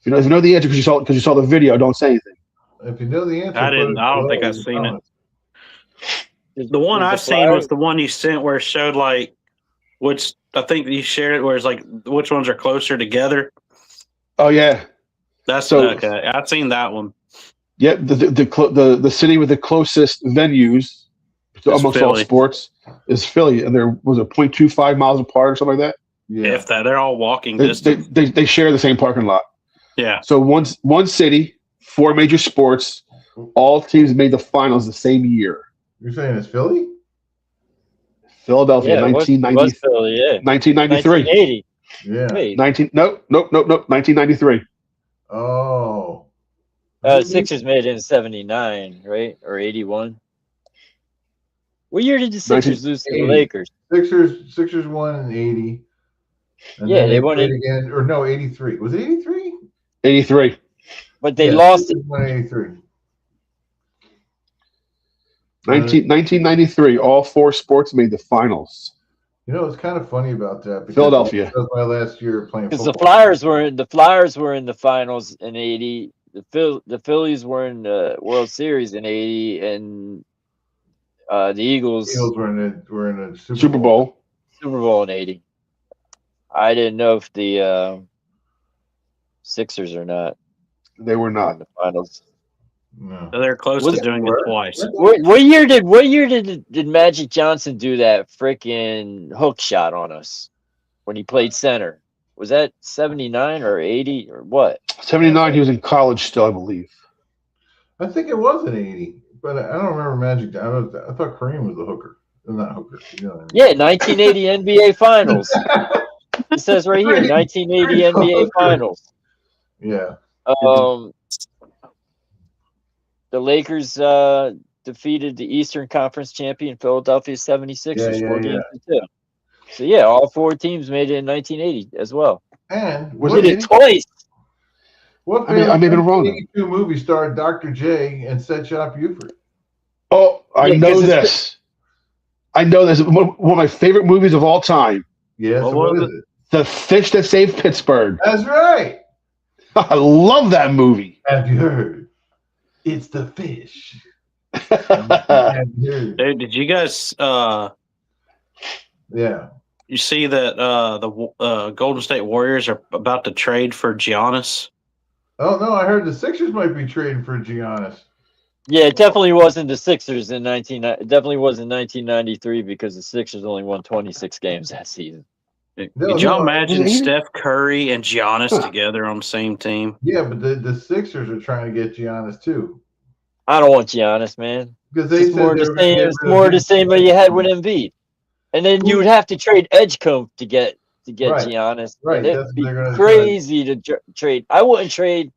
If you know the answer because you saw the video, don't say anything. If you know the answer, I don't think I've seen it. The one I seen was the one you sent where it showed which I think you shared it where it's like which ones are closer together. Oh yeah, that's okay. I've seen that one. Yeah, the city with the closest venues to almost all sports is Philly, and there was 0.25 miles apart or something like that. Yeah, if that they're all walking distance. They share the same parking lot. Yeah. So one city, 4 major sports, all teams made the finals the same year. You're saying it's Philly? Philadelphia, Yeah, it was 1990, Philly, yeah. 1993. 1980. Yeah. Wait, 1993. Oh. Sixers made it in 79, right? Or 81. What year did the Sixers lose to the 80. Lakers? Sixers won in 80. And Yeah, then they they won played in, again. Or no, 83. Was it 83? 83. but they Yeah, lost Sixers won 83. 1993. All four sports made the finals. You know, it's kind of funny about that. Because Philadelphia. that was my last year playing because football. the Flyers were in the finals in 80. The Phillies were in the World Series in 80, and the Eagles were in a Super Bowl. Super Bowl in 80. I didn't know if the Sixers or not They were in not. the finals. No. So they're close Was to it- doing it twice. What year did Magic Johnson do that freaking hook shot on us when he played center? Was that 79 or 80 or what? 79. He was in college still, I believe. I think it was an 80, but I don't remember Magic. I thought Kareem was the hooker. Not hooker. You know what I mean? Yeah, 1980 NBA Finals. It says right here, 1980 NBA Finals. Yeah. The Lakers defeated the Eastern Conference champion Philadelphia 76ers 4 games to 2. So yeah, all four teams made it in 1980 as well. And Was Did it twice. what I may be wrong. 1982 movie starred Dr. J and Set Shop Buford? Oh, I Yeah, know 'cause it's- this. I know this. One of my favorite movies of all time. Yeah, What so what was is it? The Fish That Saved Pittsburgh. That's right. I love that movie. Have you heard? It's the fish. Have you heard? Dude, did you guys Yeah. you see that the Golden State Warriors are about to trade for Giannis? Oh no, I heard the Sixers might be trading for Giannis. Yeah, it definitely wasn't the Sixers in it definitely wasn't 1993 because the Sixers only won 26 games that season. No, Could y'all no, imagine was it- Steph Curry and Giannis Huh. together on the same team? Yeah, but the Sixers are trying to get Giannis too. I don't want Giannis, man. Because they It's said more they the were gonna same. get It's rid more of the same that you had with Embiid, and then you would have to trade Edgecombe to get Right. Giannis. Right, And that's it'd what be they're gonna crazy to trade. I wouldn't trade.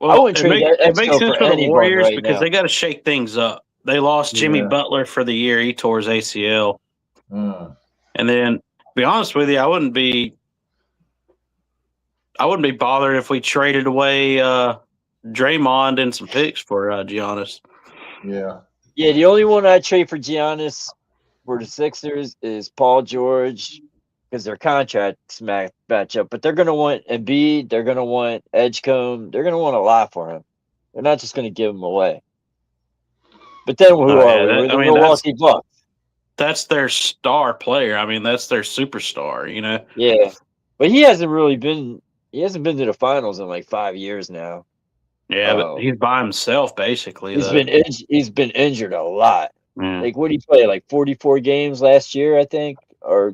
I wouldn't trade it makes Edgecombe sense for for the anyone Warriors right because now. they got to shake things up. They lost Jimmy Yeah. Butler for the year; he tore his ACL, Uh, and then, to be honest with you, I wouldn't be bothered if we traded away Draymond and some picks for Giannis. yeah. Yeah, the only one I'd trade for Giannis for the Sixers is Paul George because their contracts match up. But they're going to want Embiid. They're going to want Edgecombe. They're going to want a lot for him. They're not just going to give him away. But then who yeah, are we? We're the Milwaukee Bucks. That's their star player. I mean, that's their superstar. You know. Yeah, but he hasn't really been. He hasn't been to the finals in like 5 years now. Yeah, Oh. but he's by himself basically. He's though. been injured a lot. Yeah. Like what did he play? Like 44 games last year, I think, or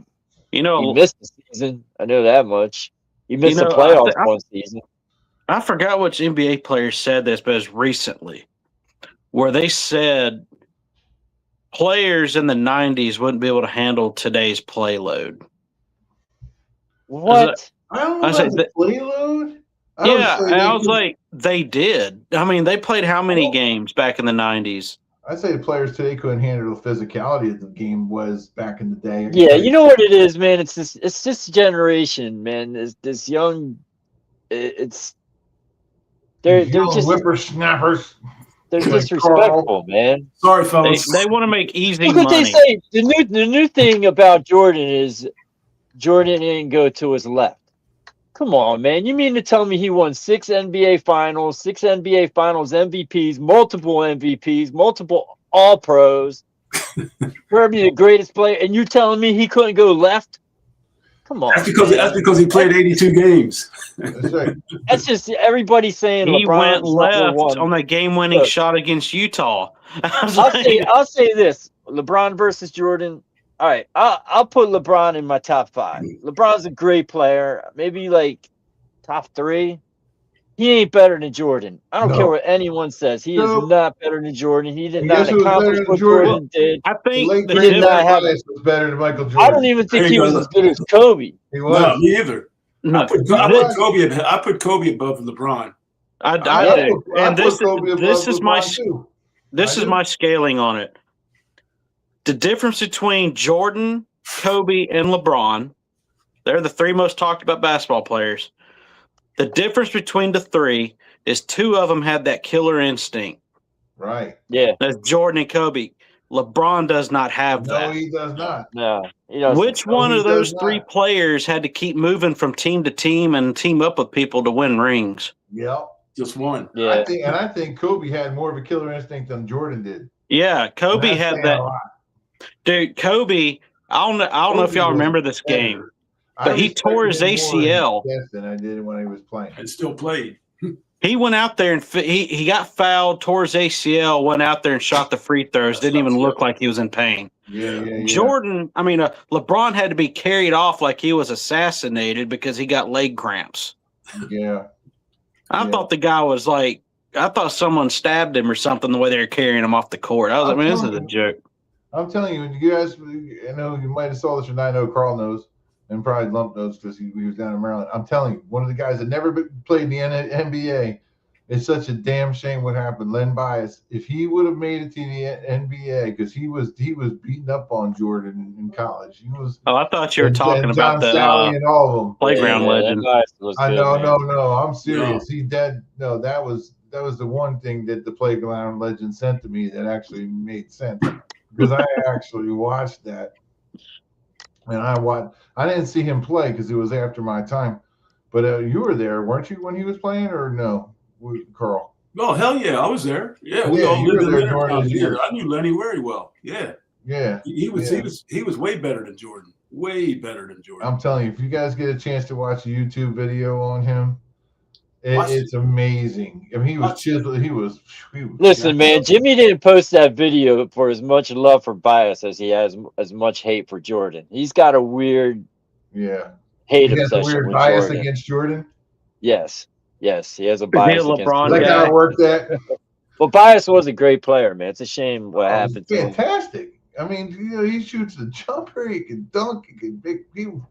You he know, missed the season. I know that much. He missed know, the playoffs I- one season. I forgot which NBA player said this, but it was recently, where they said players in the 90s wouldn't be able to handle today's play load. What? I don't know I about said the that- play load. I would Yeah, say and they I was could- like, they did. I mean, they played how many Well- games back in the 90s? I'd say the players today couldn't handle the physicality that the game was back in the day. Yeah, you know what it is, man. It's this generation, man. This young. They're Young just whippersnappers. they're like disrespectful, man. Sorry, They, fellas. they want to make easy Look what they money. say. The new thing about Jordan is Jordan didn't go to his left. Come on, man. You mean to tell me he won 6 NBA finals, 6 NBA finals MVPs, multiple all pros, probably the greatest player, and you're telling me he couldn't go left? Come on. That's because he played 82 games. That's right. That's just everybody saying He LeBron's went left number one. on the game-winning Look. shot against Utah. I was I'll like, say this: LeBron versus Jordan. All right, I'll put LeBron in my top 5. LeBron's a great player, maybe like top 3. He ain't better than Jordan. I don't No. care what anyone says. He No. is not better than Jordan. He did And not guess who was accomplish better than what Jordan? Jordan did. I The think late the great did not Len have- Bias was better than Michael Jordan. I don't even think he was as good as Kobe. He No, was. me either. no, I put Kobe above LeBron. I Yeah. do. And this is my LeBron, too. this I is do. my scaling on it. The difference between Jordan, Kobe, and LeBron, they're the three most talked about basketball players. The difference between the three is two of them had that killer instinct. Right. Yeah. That's Jordan and Kobe. LeBron does not have No, that. he does not. No. He doesn't. Which No, one he of those does three not. players had to keep moving from team to team and team up with people to win rings? Yep. Just one. Yeah. I think Kobe had more of a killer instinct than Jordan did. Yeah, Kobe And that's had saying that. a lot. Dude, Kobe, I don't know if Kobe y'all was remember this better. game, I but he respected tore his him more in ACL. death than I did when he was playing. And still played. He went out there and he got fouled, tore his ACL, went out there and shot the free throws. Didn't even look like he was in pain. Yeah. Jordan, LeBron had to be carried off like he was assassinated because he got leg cramps. Yeah. I thought the guy was like, I thought someone stabbed him or something the way they were carrying him off the court. I was like, man, this is a joke. I'm telling you, you guys, I know you might have saw this, or I know Carl knows, and probably Lump knows because he was down in Maryland. I'm telling you, one of the guys that never played in the NBA. It's such a damn shame what happened. Len Bias, if he would have made it to the NBA, because he was beating up on Jordan in college. He was. Oh, I thought you were and talking John about the Sally and all of them. playground Yeah, legend. that was I good, know, man. no, I'm serious. He dead. No, that was the one thing that the playground legend sent to me that actually made sense because I actually watched that, and I didn't see him play because it was after my time, but you were there, weren't you, when he was playing, or no, Carl? Oh, hell yeah, I was there. Yeah, we Yeah, all you lived were in there Leonard during Town his together. years. I knew Lenny very well. Yeah. Yeah, He was yeah. he was way better than Jordan. Way better than Jordan. I'm telling you, if you guys get a chance to watch a YouTube video on him, Watch it. it's amazing. I mean, he was Watch it. chiseled. He was. Listen, man, Jimmy didn't post that video for as much love for Bias as he has as much hate for Jordan. He's got a weird Yeah. hate He has a obsession weird with bias Jordan. against Jordan. Yes, he has a Is he a bias against LeBron Like Jordan. guy? how it worked that. Well, Bias was a great player, man. It's a shame what Oh, happened to him. fantastic. I mean, he shoots the jumper, he can dunk, he can make people.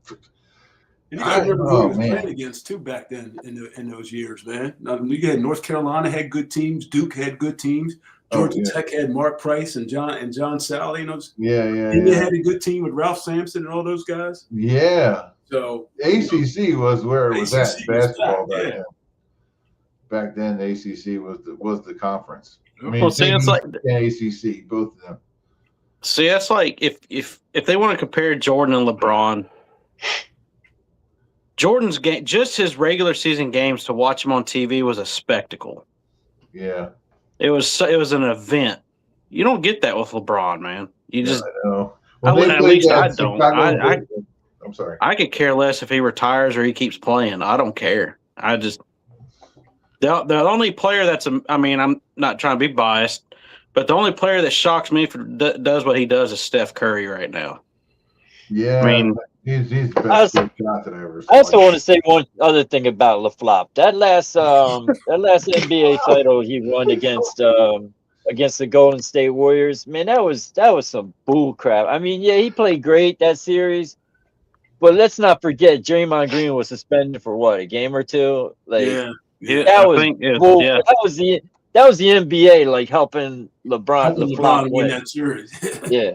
And you got to remember who he was man. playing against too back then in those years, man. You had North Carolina had good teams, Duke had good teams, Georgia Tech had Mark Price and John Sally. Yeah. They had a good team with Ralph Sampson and all those guys. Yeah. So ACC was where it was at ACC was basketball back, back then. Back then, the ACC was the conference. I mean, Well, see, it's like ACC, both of them. See, that's like if they want to compare Jordan and LeBron, Jordan's game, just his regular season games, to watch him on TV was a spectacle. Yeah. It was an event. You don't get that with LeBron, man. You just I know. I When they at played least that I don't. Chicago- I'm sorry. I could care less if he retires or he keeps playing. I don't care. I just the only player that's I'm not trying to be biased, but the only player that shocks me does what he does is Steph Curry right now. Yeah. I mean, he's the best shot that I ever saw. I also want to say one other thing about LaFlop. That last NBA title he won against the Golden State Warriors, man, that was some bull crap. I mean, yeah, he played great that series, but let's not forget Draymond Green was suspended for what, a game or two? Like, yeah, that I was think bull. yeah. That was the NBA like helping LeBron win that series. Yeah.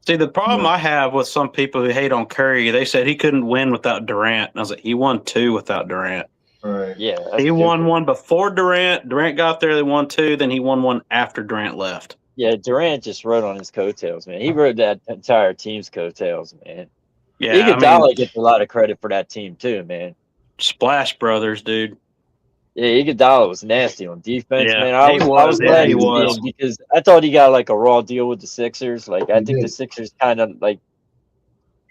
See, the problem I have with some people who hate on Curry, they said he couldn't win without Durant. And I was like, he won 2 without Durant. Right. Yeah. He won 1 before Durant. Durant got there, they won 2. Then he won 1 after Durant left. Yeah, Durant just rode on his coattails, man. He rode that entire team's coattails, man. Yeah, Iguodala gets a lot of credit for that team too, man. Splash Brothers, dude. Yeah, Iguodala was nasty on defense, Yeah, man. I he was was. glad Yeah, he to see was. him because I thought he got like a raw deal with the Sixers. Like I He think did. the Sixers kind of like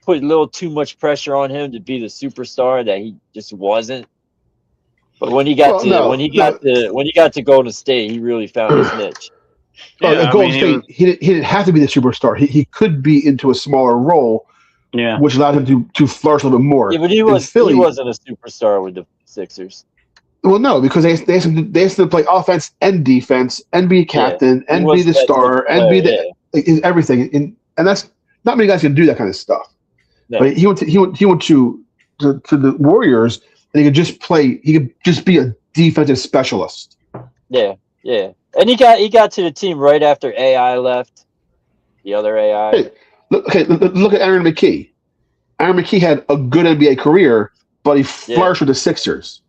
put a little too much pressure on him to be the superstar that he just wasn't. But when he got when he got to Golden State, he really found his niche. Yeah, at Golden State, he didn't have to be the superstar. He could be into a smaller role, Yeah. which allowed him to flourish a little bit more. Yeah, but he In wasn't a superstar with the Sixers. Well, no, because they asked him to play offense and defense, and be captain, He and be was the that star, type of and be player, everything. And that's not many guys can do that kind of stuff. No. But he went to the Warriors, and he could just play. He could just be a defensive specialist. Yeah. And he got to the team right after AI left. The other AI. Hey, look at Aaron McKee. Aaron McKee had a good NBA career, but he flourished with the Sixers.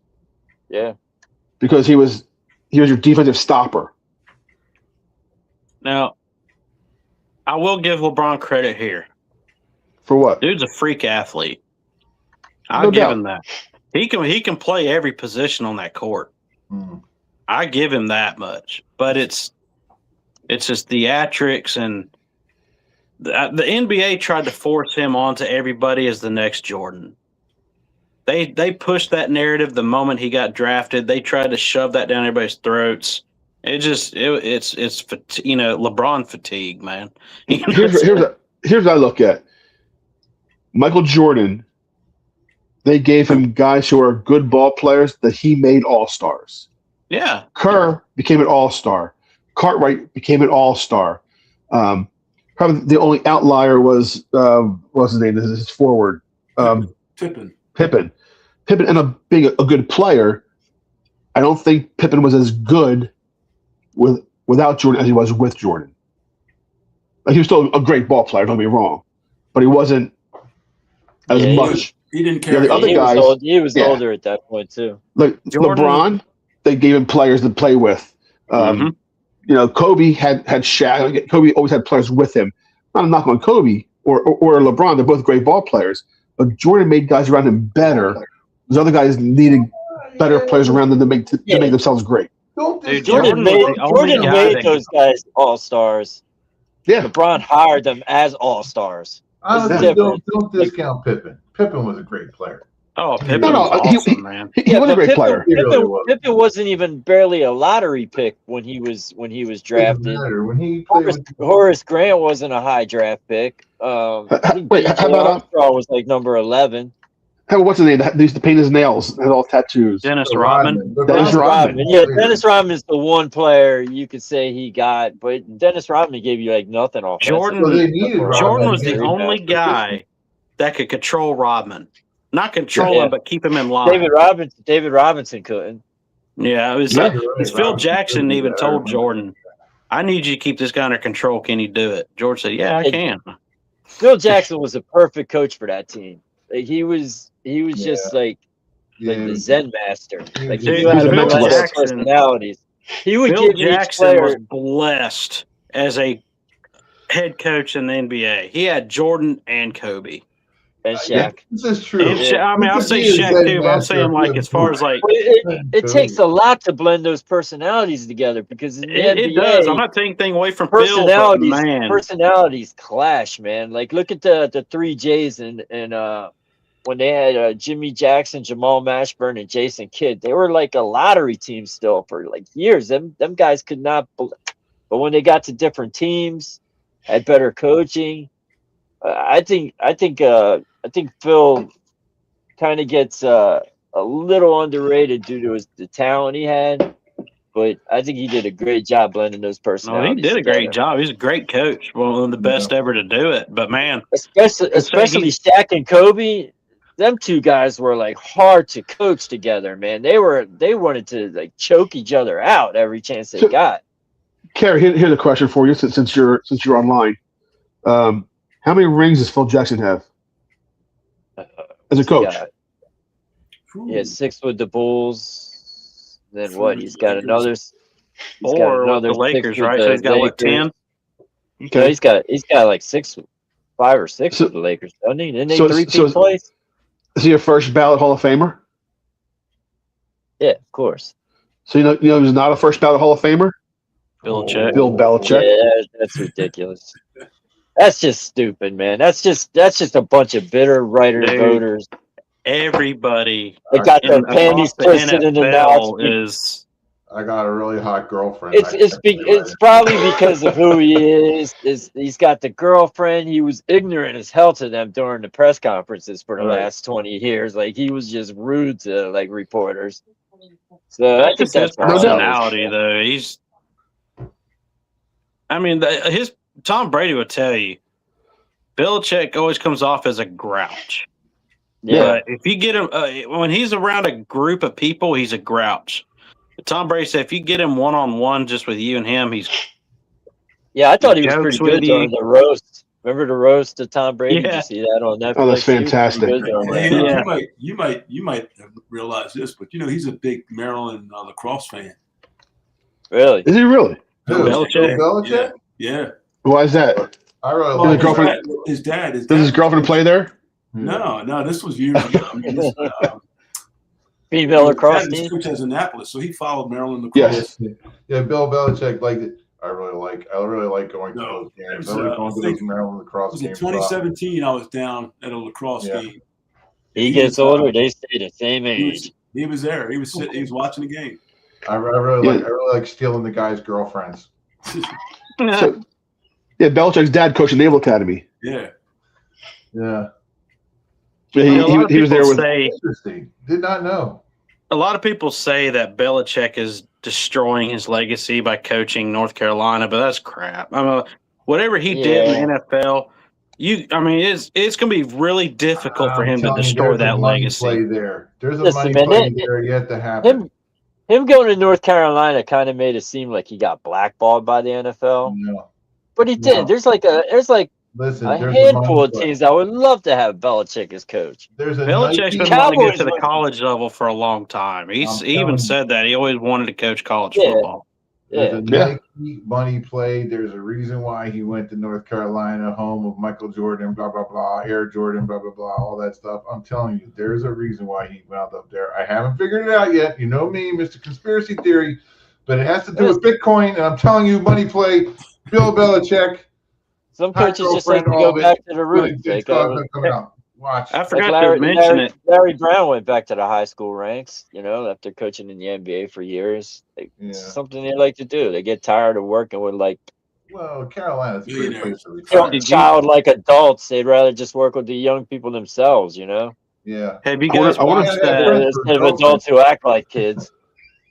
Yeah. Because he was your defensive stopper. Now, I will give LeBron credit here. For what? Dude's a freak athlete. No I'll give doubt. him that. He can play every position on that court. Mm. I give him that much. But it's just theatrics, and the NBA tried to force him onto everybody as the next Jordan. They pushed that narrative the moment he got drafted. They tried to shove that down everybody's throats. It's LeBron fatigue, man. Here's what I look at. Michael Jordan, they gave him guys who are good ball players that he made all-stars. Yeah. Kerr became an all-star. Cartwright became an all-star. Probably the only outlier was what's his name? This is his forward. Pippen ended up being a good player. I don't think Pippen was as good without Jordan as he was with Jordan. Like, he was still a great ball player, don't get me wrong, but he wasn't as much. He didn't care. The other guys, he was older at that point too. Like LeBron, they gave him players to play with. Kobe had Shaq. Kobe always had players with him. Not a knock on Kobe or LeBron. They're both great ball players, but Jordan made guys around him better. Those other guys needed better players around them to make themselves great. Jordan made those guys all-stars. Yeah. LeBron hired them as all-stars. Honestly, don't discount Pippen. Pippen was a great player. Oh, Pippen was awesome, man. He was a great player. Pippen wasn't even barely a lottery pick when he was drafted. When he played Horace Grant wasn't a high draft pick. How about Armstrong was like number 11. What's his name? That used to paint his nails, had all tattoos. Dennis Rodman. Dennis Rodman. Yeah, Dennis Rodman is the one player you could say he got, but Dennis Rodman gave you like nothing off. Jordan was the only guy that could control Rodman. Not control him, but keep him in line. David Robinson couldn't. Yeah, it was Phil Jackson even told Jordan, I need you to keep this guy under control. Can you do it? George said, yeah, I can. Phil Jackson was a perfect coach for that team. Like, he was just like the Zen master. Like, he knew how to blend those personalities. He would Phil give Jackson each player was blessed as a head coach in the NBA. He had Jordan and Kobe. And Shaq. This is true. I'll say Shaq too, but I'm saying, like, as far as like it takes a lot to blend those personalities together, because in the NBA, it does. I'm not taking anything away from Phil, but man, personalities clash, man. Like, look at the three J's and when they had Jimmy Jackson, Jamal Mashburn, and Jason Kidd. They were like a lottery team still for like years. Them guys could not. But when they got to different teams, had better coaching. I think Phil kind of gets a little underrated due to the talent he had, but I think he did a great job blending those personalities. No, he did a great job. He's a great coach, one of the best ever to do it. But man, especially Shaq and Kobe, them two guys were like hard to coach together, man. They wanted to like choke each other out every chance they got. Kerry, here's a question for you since you're online. How many rings does Phil Jackson have as a coach? He had 6 with the Bulls. Then what? He's got another. With the Lakers, right? So he's got what, 10? Okay. No, he's got like 5 or 6 with the Lakers, doesn't he? Didn't they three-peat place? Is he a first ballot Hall of Famer? Yeah, of course. So you know who's not a first ballot Hall of Famer? Bill Belichick. Yeah, that's ridiculous. That's just stupid, man. That's just a bunch of bitter writer voters. Everybody they got their panties twisted in the mouth. I got a really hot girlfriend. It's probably because of who he is. He's got the girlfriend. He was ignorant as hell to them during the press conferences for the last 20 years. Like, he was just rude to like reporters. So I That's think just his that's all. personality, though. He's, I mean, his Tom Brady would tell you, Belichick always comes off as a grouch. Yeah. But if you get him when he's around a group of people, he's a grouch. Tom Brady said, if you get him one-on-one just with you and him, he's Yeah, I thought he was pretty jokes with good during you. the roast. Remember the roast of Tom Brady? Did Yeah. you see that on Netflix? Oh, that's He was pretty fantastic. good during Hey, that. you might have realized this, but he's a big Maryland lacrosse fan. Really? Is he really? Who? Belichick? Belichick? Yeah. Why is that? I really Well, like his dad. Does his girlfriend play there? No, this was years ago. I mean, Female lacrosse his dad team? coach as Annapolis, so he followed Maryland lacrosse. Yes. Yeah, Bill Belichick liked it. I really like going to No, those games. it I was, like going I to think those Maryland lacrosse Was it games. 2017? I was down at a lacrosse Yeah. game. He gets older, they stay the same age. He was there. He was watching the game. I really like stealing the guys' girlfriends. So, yeah, Belichick's dad coached the Naval Academy. Yeah. Yeah. Yeah, he was there with. Interesting. Did not know. A lot of people say that Belichick is destroying his legacy by coaching North Carolina, but that's crap. Whatever he did in the NFL, it's going to be really difficult for him to destroy that legacy. Play there. There's a money play there yet to happen. Him going to North Carolina kind of made it seem like he got blackballed by the NFL. No. But he did. No. There's a handful of teams that would love to have Belichick as coach. Belichick's been wanting to get to the college level for a long time. He even said that he always wanted to coach college football. There's a Nike money play. There's a reason why he went to North Carolina, home of Michael Jordan, blah, blah, blah, Air Jordan, blah, blah, blah, all that stuff. I'm telling you, there's a reason why he wound up there. I haven't figured it out yet. You know me, Mr. Conspiracy Theory, but it has to do with Bitcoin, and I'm telling you, money play, Bill Belichick. Some coaches just like to go back to the roots. Watch. I forgot to mention it. Larry Brown went back to the high school ranks, after coaching in the NBA for years. It's something they like to do. They get tired of working with Carolina's a great place to retire. Childlike adults. They'd rather just work with the young people themselves, Yeah. Have you guys watched that? Instead of adults who act like kids.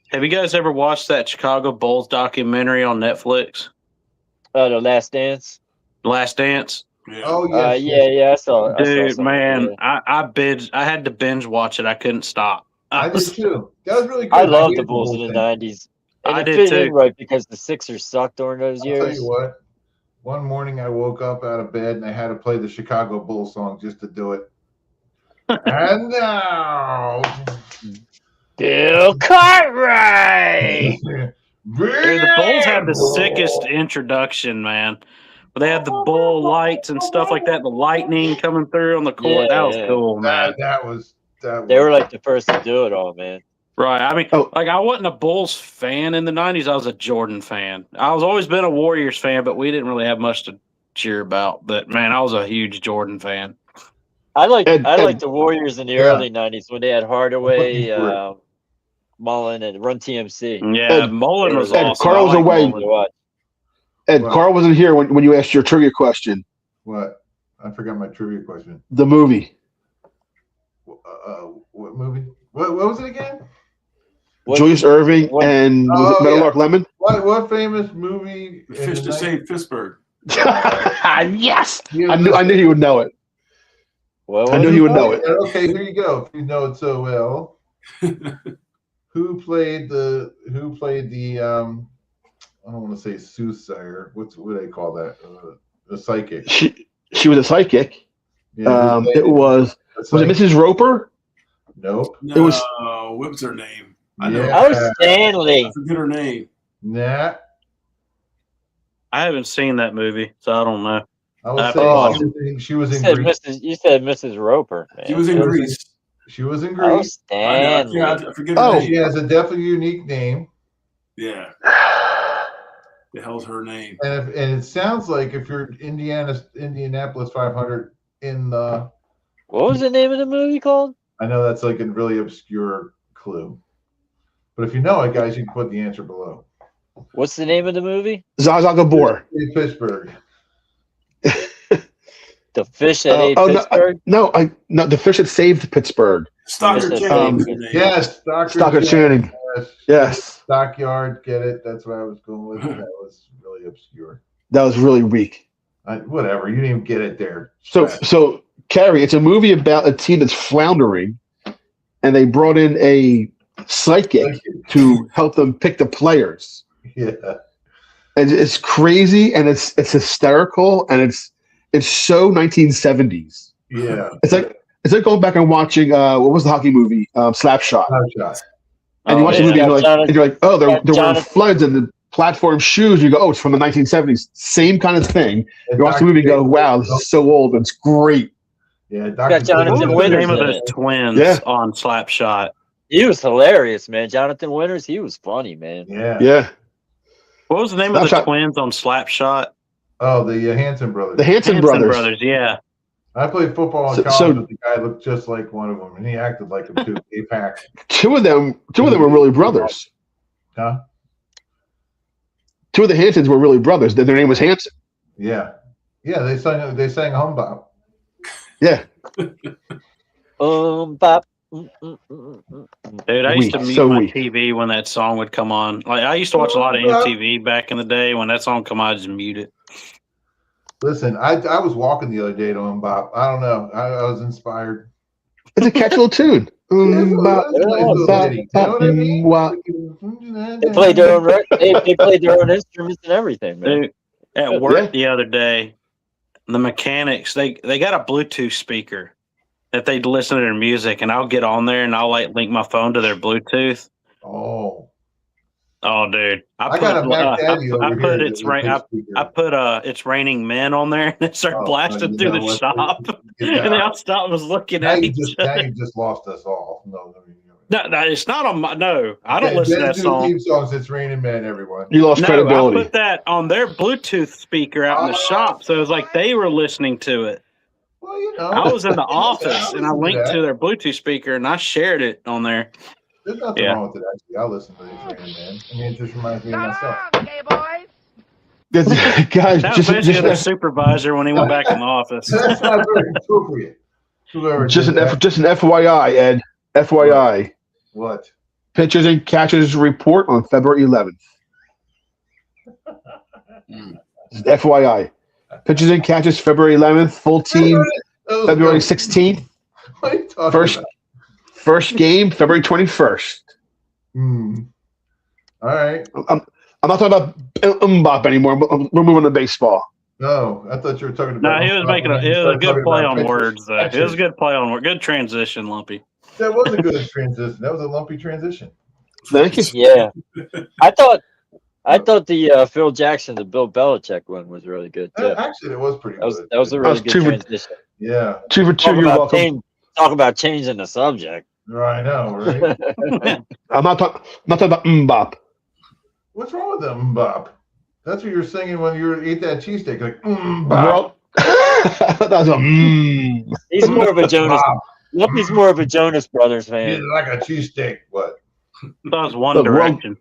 Have you guys ever watched that Chicago Bulls documentary on Netflix? The Last Dance. Last Dance. Yeah. Oh yeah. I saw. Dude, man, I had to binge watch it. I couldn't stop. I did too. That was really good. I loved the Bulls in the '90s. And I it did fit too. in right because the Sixers sucked during those years. I'll tell you what. One morning I woke up out of bed and I had to play the Chicago Bulls song just to do it. And now, Bill Cartwright. Dude, the Bulls had the sickest introduction, man. They had the bull lights and stuff like that, the lightning coming through on the court. That was cool, man. That was. They were like the first to do it all, man. Right. I mean, I wasn't a Bulls fan in the 90s. I was a Jordan fan. I was always been a Warriors fan, but we didn't really have much to cheer about. But, man, I was a huge Jordan fan. I liked the Warriors in the early 90s when they had Hardaway, Mullen, and Run TMC. Yeah, Mullen was awesome. Carl was away. Carl wasn't here when you asked your trivia question. What? I forgot my trivia question. The movie. What movie? What was it again? Julius Erving and Meadowlark Lemon. What famous movie? Fish to Save Pittsburgh. Yes, I knew he would know it. I knew he would know it. Okay, here you go. If you know it so well, who played the? I don't want to say soothsayer. What do they call that? The psychic. She was a psychic. Yeah, it was it Mrs. Roper? Nope. No, it was. What was her name? I know. Oh, Stanley. I forget her name. Nah. I haven't seen that movie, so I don't know. I was saying she was in Greece. You said Mrs. Roper. Man. She was in Greece. She was in Oh, Greece. Stanley. I forget her name. She has a definitely unique name. Yeah. The hell's her name? And it sounds like if you're Indianapolis 500 in the. What was the name of the movie called? I know that's like a really obscure clue, but if you know it, guys, you can put the answer below. What's the name of the movie? Zsa Zsa Gabor. In Pittsburgh. The fish that ate Pittsburgh? No, the fish that saved Pittsburgh. Stockard Channing. Yes, Stockard Channing. Yes. Stockyard, get it? That's what I was going with. That was really obscure. That was really weak. Whatever. You didn't even get it there. So Carrie, it's a movie about a team that's floundering, and they brought in a psychic to help them pick the players. Yeah. And it's crazy, and it's hysterical, and it's so 1970s. Yeah. It's like going back and watching what was the hockey movie? Slapshot. And you watch the movie and you're like, oh, they're wearing floods and the platform shoes. You go, oh, it's from the 1970s. Same kind of thing. You watch the movie and go, wow, this is so old. It's great. Yeah, What was the name of those twins on Slapshot? He was hilarious, man. Jonathan Winters, he was funny, man. Yeah. What was the name of the twins on Slapshot? Oh, the Hanson brothers. The Hanson brothers. Yeah. I played football in college with the guy looked just like one of them, and he acted like him too. A-Pack. Two of them were really brothers. Huh? Two of the Hansons were really brothers. Their name was Hanson. Yeah. Yeah, they sang Hum Bop. Yeah. Bop. Dude, I used to mute my TV when that song would come on. Like I used to watch a lot of MTV back in the day. When that song come on, I just mute it. Listen, I was walking the other day to Bop. I don't know. I was inspired. It's a catchy little tune. They played their own. They played their own instruments and everything, man. Dude, at work the other day, the mechanics they got a Bluetooth speaker that they listen to their music, and I'll get on there and I'll link my phone to their Bluetooth. Oh, dude! I got a Mac Daddy over here. I put It's Raining Men on there, and it started blasting through the shop, and they all stopped and was looking at each other. Now you just lost us all. No, it's not on my. No, I don't listen to that song. Theme songs, It's Raining Men, everyone. You lost credibility. I put that on their Bluetooth speaker out in the shop, so it was like they were listening to it. Well, you know, I was in the office and I linked to their Bluetooth speaker and I shared it on there. There's nothing wrong with it, actually. I listen to It's Raining Men. I mean, it just reminds me of myself. Okay, boys. Guys, that was basically their supervisor when he went back in the office. That's not very appropriate. Just an FYI, Ed. FYI. What? Pitchers and catchers report on February 11th. FYI. Pitchers and catchers February 11th. Full team February 16th. What are you talking about? First game February 21st. All right. I'm not talking about Bop anymore. We're moving to baseball. No, I thought you were talking about. No, he was making it was a good play on words. It was a good play on words. Good transition, Lumpy. That was a good transition. That was a lumpy transition. Thank you. Yeah, I thought the Phil Jackson, the Bill Belichick one was really good too. Actually, it was pretty good. That was a really good transition. Yeah. 2 for 2. You're welcome. Talk about changing the subject. I know, right? I'm not talking about Bop. What's wrong with that Bop? That's what you were singing when you ate that cheesesteak, like Bop. That was a He's more of a Jonas. Lumpy's more of a Jonas Brothers fan. He's like a cheesesteak. What? That was One Direction.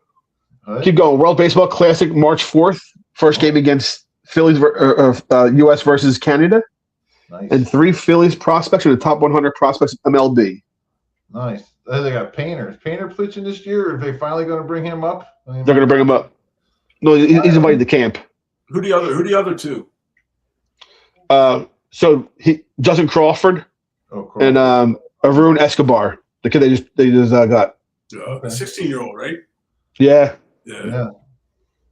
Keep going. World Baseball Classic, March 4th. First game against Phillies, U.S. versus Canada. Nice. And 3 Phillies prospects in the top 100 prospects MLB. Nice. They got Painter. Is Painter pitching this year, or are they finally going to bring him up? They're going to bring him up. No, he's invited to camp. Who the other two? So Justin Crawford and Arun Escobar, the kid they just got. 16-year-old, right? Yeah. Yeah.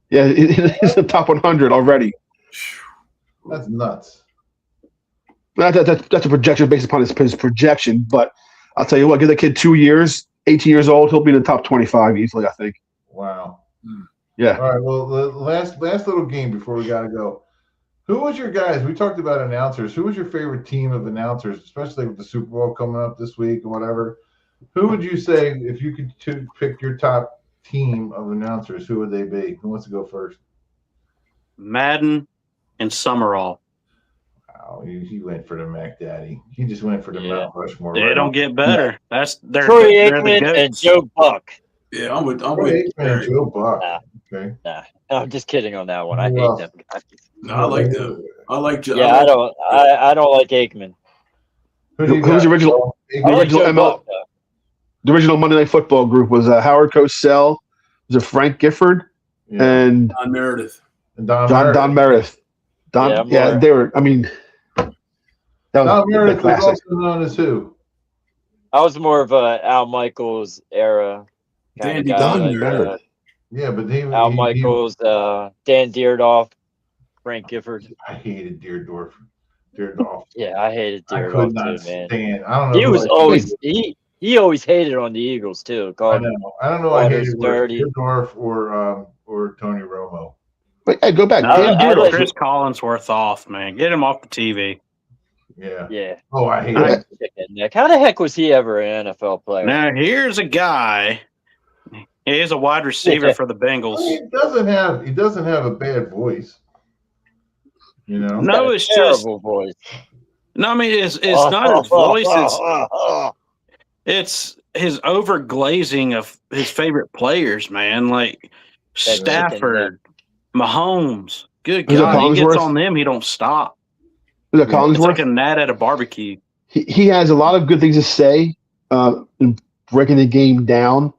Yeah, he's the top 100 already. That's nuts. That's a projection based upon his projection, but I'll tell you what, give the kid 2 years, 18 years old, he'll be in the top 25 easily, I think. Wow. Yeah. All right, well, the last little game before we got to go. Who was your guys? We talked about announcers. Who was your favorite team of announcers, especially with the Super Bowl coming up this week and whatever? Who would you say, if you could pick your top team of announcers, who would they be? Who wants to go first? Madden and Summerall. Wow, he went for the Mac Daddy. He just went for the Mount Rushmore. They don't get better. They're Troy Aikman and Joe Buck. Yeah, I'm with Aikman and Joe Buck. Okay. Nah, I'm just kidding on that one. I hate them guys. No, I like them. I like Joe. Yeah, I don't like Aikman. Who's the original ML? the original Monday Night Football group was Howard Cosell, was it Frank Gifford, and Don Meredith. And Don Don Meredith. They were. I mean, that was Don a Meredith was classic. also known as who? I was more of a Al Michaels era kind of Dandy guy. Don Like, Meredith. Yeah, but Al Michaels, Dan Deerdorf, Frank Gifford. I hated Deerdorf. Yeah, I hated I Deerdorf could not too, man. stand. I don't know. He who was I always he always hated on the Eagles too. I Called know. I don't know. I Waters hated worse, dirty. Deerdorf or Tony Romo. But, hey, go back. No, Dan I Deerdorf. like- Chris Collinsworth off, man. Get him off the TV. Yeah. Yeah. Oh, I hate I- it. Nick, how the heck was he ever an NFL player? Now here's a guy. He is a wide receiver for the Bengals. He doesn't have a bad voice. You know. He's got No, a it's just terrible voice. no. I mean, it's not his voice. It's his overglazing of his favorite players, man. Like Stafford, Mahomes. Good Is it God, he gets Collinsworth? on them. He don't stop. Is that It's Collinsworth? like a gnat at a barbecue. He has a lot of good things to say in breaking the game down,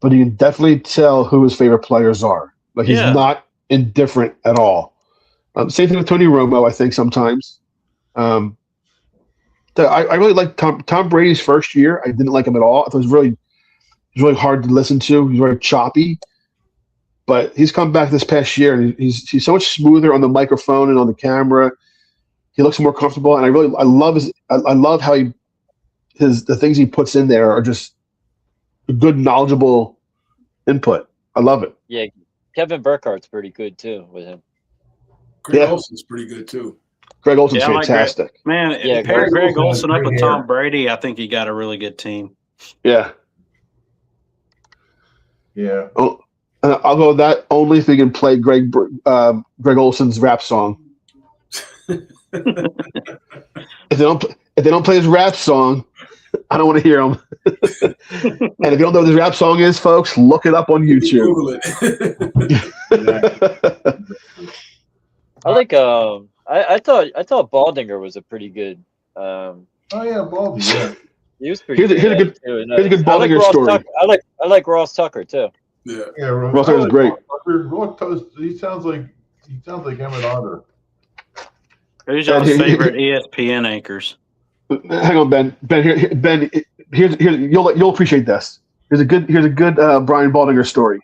but you can definitely tell who his favorite players are. Like he's Yeah. not indifferent at all. Same thing with Tony Romo, I think sometimes. I really like Tom Brady's first year. I didn't like him at all. I thought it was really hard to listen to. He's very choppy. But he's come back this past year, and he's so much smoother on the microphone and on the camera. He looks more comfortable, and I love how the things he puts in there are just a good, knowledgeable input. I love it. Yeah, Kevin Burkhardt's pretty good too with him. Greg Yeah. Olson's pretty good too. Greg Olson's Yeah, I like fantastic. Man, Yeah, pair Greg Greg Olsen Olson has up with great Tom hair. Brady, I think you got a really good team. Yeah. Yeah. Oh, I'll go with that only if you can play Greg Olson's rap song. If they don't play his rap song, I don't want to hear him. And if you don't know what this rap song is, folks, look it up on YouTube. Google it. I like I thought Baldinger was a pretty good Oh yeah, Baldy. Yeah. he was pretty Here's a good. good- too. here's a good I like Baldinger Ross story. Tucker. I like Ross Tucker too. Yeah. Yeah. Ross Tucker's great. Ross Toast. He sounds like Emmett Otter. Who's y'all's here- favorite ESPN anchors? Hang on, Ben. Ben, here's you'll appreciate this. Here's a good Brian Baldinger story.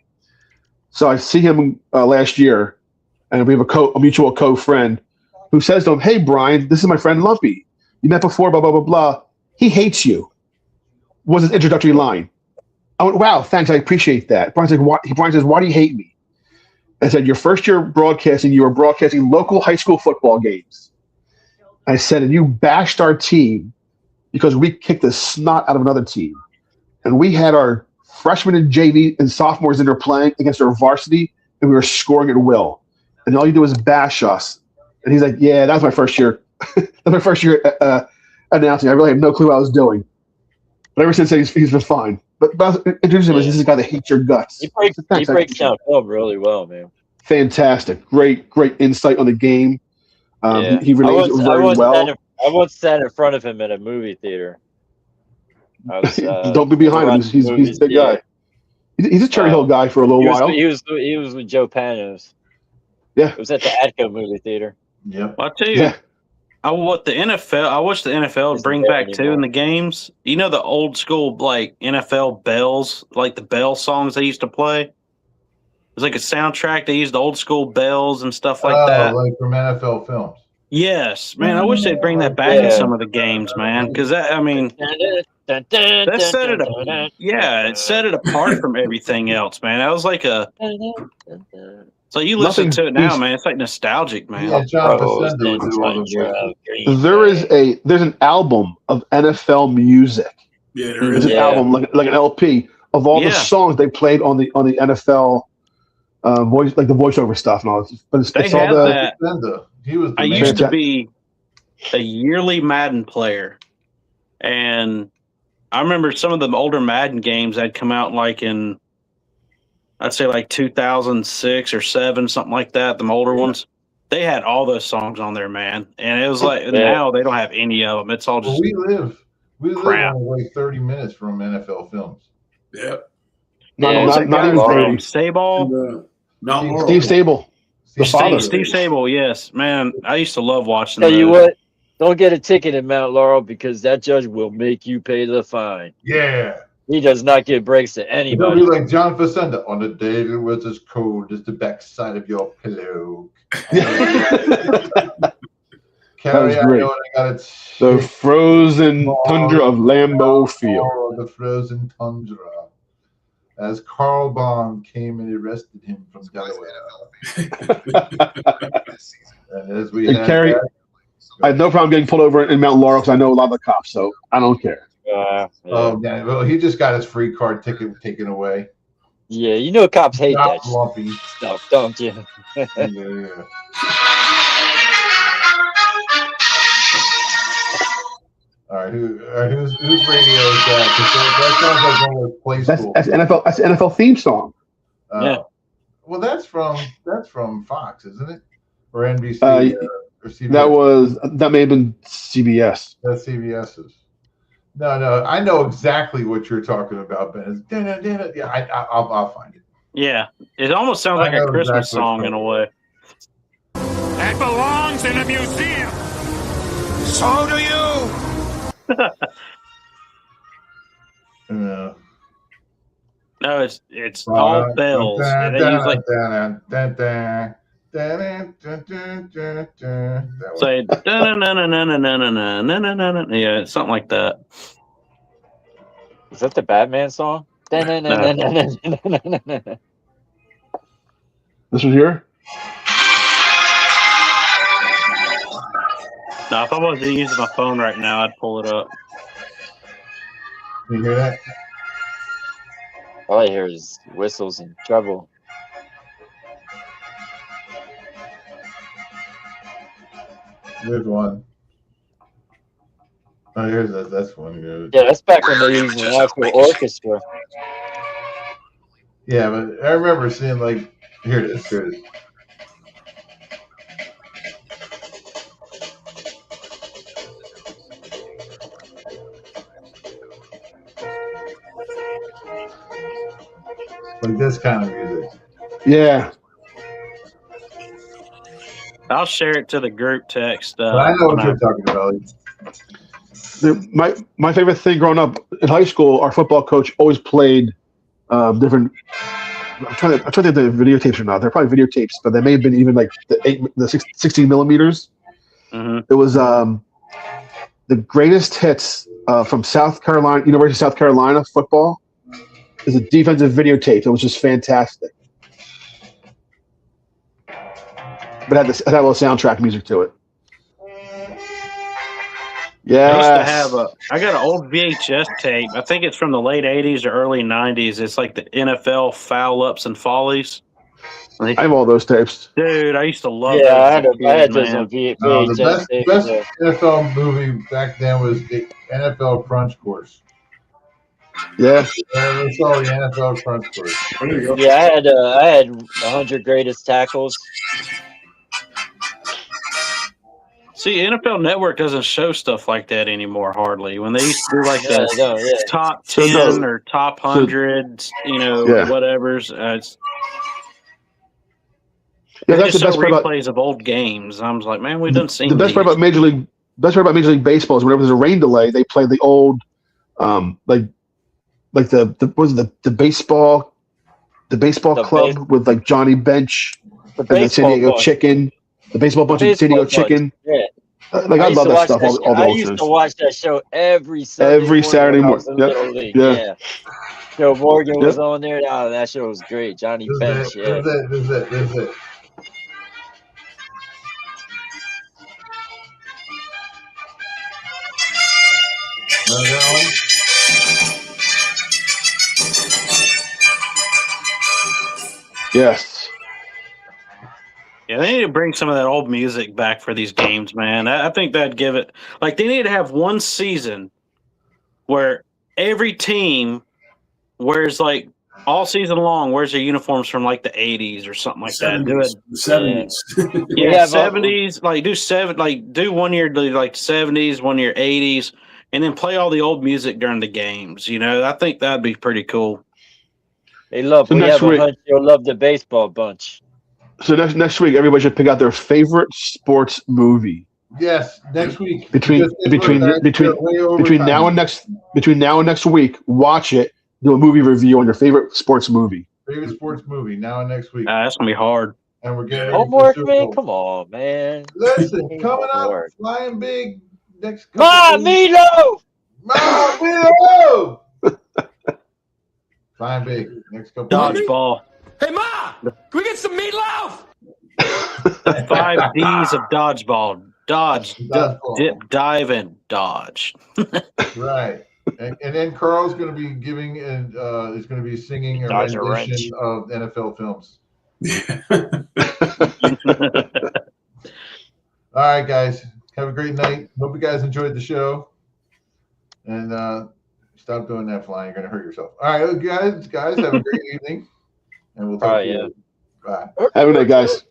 So I see him last year, and we have a mutual co-friend who says to him, "Hey, Brian, this is my friend Lumpy. You met before, blah blah blah blah. He hates you." Was his introductory line. I went, "Wow, thanks, I appreciate that." Brian says, "Why do you hate me?" I said, "Your first year broadcasting, you were broadcasting local high school football games." I said, "And you bashed our team because we kicked the snot out of another team. And we had our freshmen and JV and sophomores in there playing against our varsity, and we were scoring at will. And all you do is bash us." And he's like, "Yeah, that was my first year. That's my first year announcing. I really have no clue what I was doing." But ever since then, he's been fine. But I was introducing him as this is a guy that hates your guts. He breaks Thanks, I breaks appreciate down it. film really well, man. Fantastic. Great insight on the game. Yeah. He relays it very well. I once sat in front of him at a movie theater. I was, Don't be behind him. He's a big guy. He's a Cherry Hill guy for a little while. He was with Joe Panos. Yeah. It was at the Atco movie theater. Yep. Well, I tell you, Yeah. I wish the NFL would bring back too in the games. You know the old school like NFL bells, like the bell songs they used to play. It was like a soundtrack. They used the old school bells and stuff like that. Like from NFL films. Yes, man. I wish they'd bring that back in some of the games, man. Because that set it up. Yeah, it set it apart from everything else, man. That was like so you listen Nothing to it now, beats- man. It's like nostalgic, man. Yeah, John Bros, Facenda would do all the voices. There's an album of NFL music. Yeah, there There's is. an Yeah. album like an LP of all the Yeah. songs they played on the NFL voice, like the voiceover stuff and all. But They it's all had the that. Facenda. He was the I man. used to be a yearly Madden player, and I remember some of the older Madden games that come out like in, I'd say like 2006 or 7, something like that. The older ones, they had all those songs on there, man. And it was like now they don't have any of them. It's all Where just we live, We live Crap. only like 30 minutes from NFL films. Yep. Not, Yeah, not, it's not a even good 30. Stable. And, Mount Laurel. Steve Stable. The father. Steve Sable, yes. Man, I used to love watching Tell you those. what, don't get a ticket in Mount Laurel because that judge will make you pay the fine. Yeah. He does not give breaks to It'll anybody. be like John Facenda on a day that was as cold as the backside of your pillow. Carrie, I great. know I got it. The frozen tundra of Lambeau Field. The frozen tundra. As Carl Bond came and arrested him from Delaware. And as we And had Carrie, that, I had no problem getting pulled over in Mount Laurel because I know a lot of the cops, so I don't care. oh yeah, well, he just got his free card ticket taken away. Yeah, you know cops hate Not that lumpy. stuff, don't you? Yeah. All right, whose radio is that? 'Cause that sounds like one of those play schools. That's NFL theme song. Yeah. Well, that's from Fox, isn't it? Or NBC or CBS? That may have been CBS. That's CBS's. No, I know exactly what you're talking about, Ben. It's yeah, I'll find it. Yeah. It almost sounds like I a know Christmas exactly song what in a way. That belongs in a museum. So do you. No, it's all bells. And they use like say yeah, it's something like that. Is that the Batman song? This was here? No, if I wasn't using my phone right now, I'd pull it up. You hear that? All I hear is whistles and trouble. There's one. Oh, here's that. That's one good. Yeah, that's back when they used an actual orchestra. Yeah, but I remember seeing like here it is. Here it is. Like this kind of music. Yeah. I'll share it to the group text. But I know what you're talking about. My favorite thing growing up in high school, our football coach always played different. I'm trying to think if they're videotapes or not. They're probably videotapes, but they may have been even like the 16 millimeters. Mm-hmm. It was the greatest hits from South Carolina, University of South Carolina football. Is a defensive videotape. It was just fantastic. But it had a little soundtrack music to it. Yeah. I got an old VHS tape. I think it's from the late 80s or early 90s. It's like the NFL foul ups and follies. I have all those tapes. Dude, I used to love Yeah, I had those, those on VHS. The best NFL movie back then was the NFL Crunch Course. Yeah. I saw the NFL Crunch Course. There you go. Yeah, I had 100 greatest tackles. See, NFL Network doesn't show stuff like that anymore hardly. When they used to do like the top 10 or top 100, whatever's. That's just the best part replays of old games. I was like, man, we done seen the best part about Major League Baseball is whenever there's a rain delay, they play the old, like the baseball club with like Johnny Bench and the San Diego Chicken. The baseball bunch of San Diego Chicken. Yeah. Like I love that stuff. All the I old used shows. to watch that show every Saturday morning. Yep. Yeah. Joe Morgan was on there. Oh, that show was great. Johnny Bench. This is it. Yes. Yeah, they need to bring some of that old music back for these games, man. I think that'd give it like they need to have one season where every team wears like all season long wears their uniforms from like the 80s or something like that. Do it 70s. Yeah, 70s. Like do 1 year like 70s, 1 year 80s. and then play all the old music during the games. You know, I think that'd be pretty cool. Hey, look, So we next have a week- hunch you'll love the baseball bunch. So next week, everybody should pick out their favorite sports movie Yes, next week. between now and next week. Watch it. Do a movie review on your favorite sports movie. Favorite sports movie now and next week, That's gonna be hard. and we're getting ready Homework, for man? Super Bowl. Come on, man. Listen, coming up, Homework. flying big next. Ma, couple weeks. Milo! Milo! Flying big next couple. weeks. Dodgeball. Hey, Ma! Can we get some meatloaf? 5 D's of dodgeball. Dodge, Dodgeball. dip, dive, and dodge. Right. And then Carl's going to be giving and is going to be singing a Dodge a rendition of NFL films. All right, guys. Have a great night. Hope you guys enjoyed the show. And stop doing that flying. You're going to hurt yourself. All right, guys, have a great evening. And we'll talk All right, to you yeah. later. Bye. Have a good night, guys.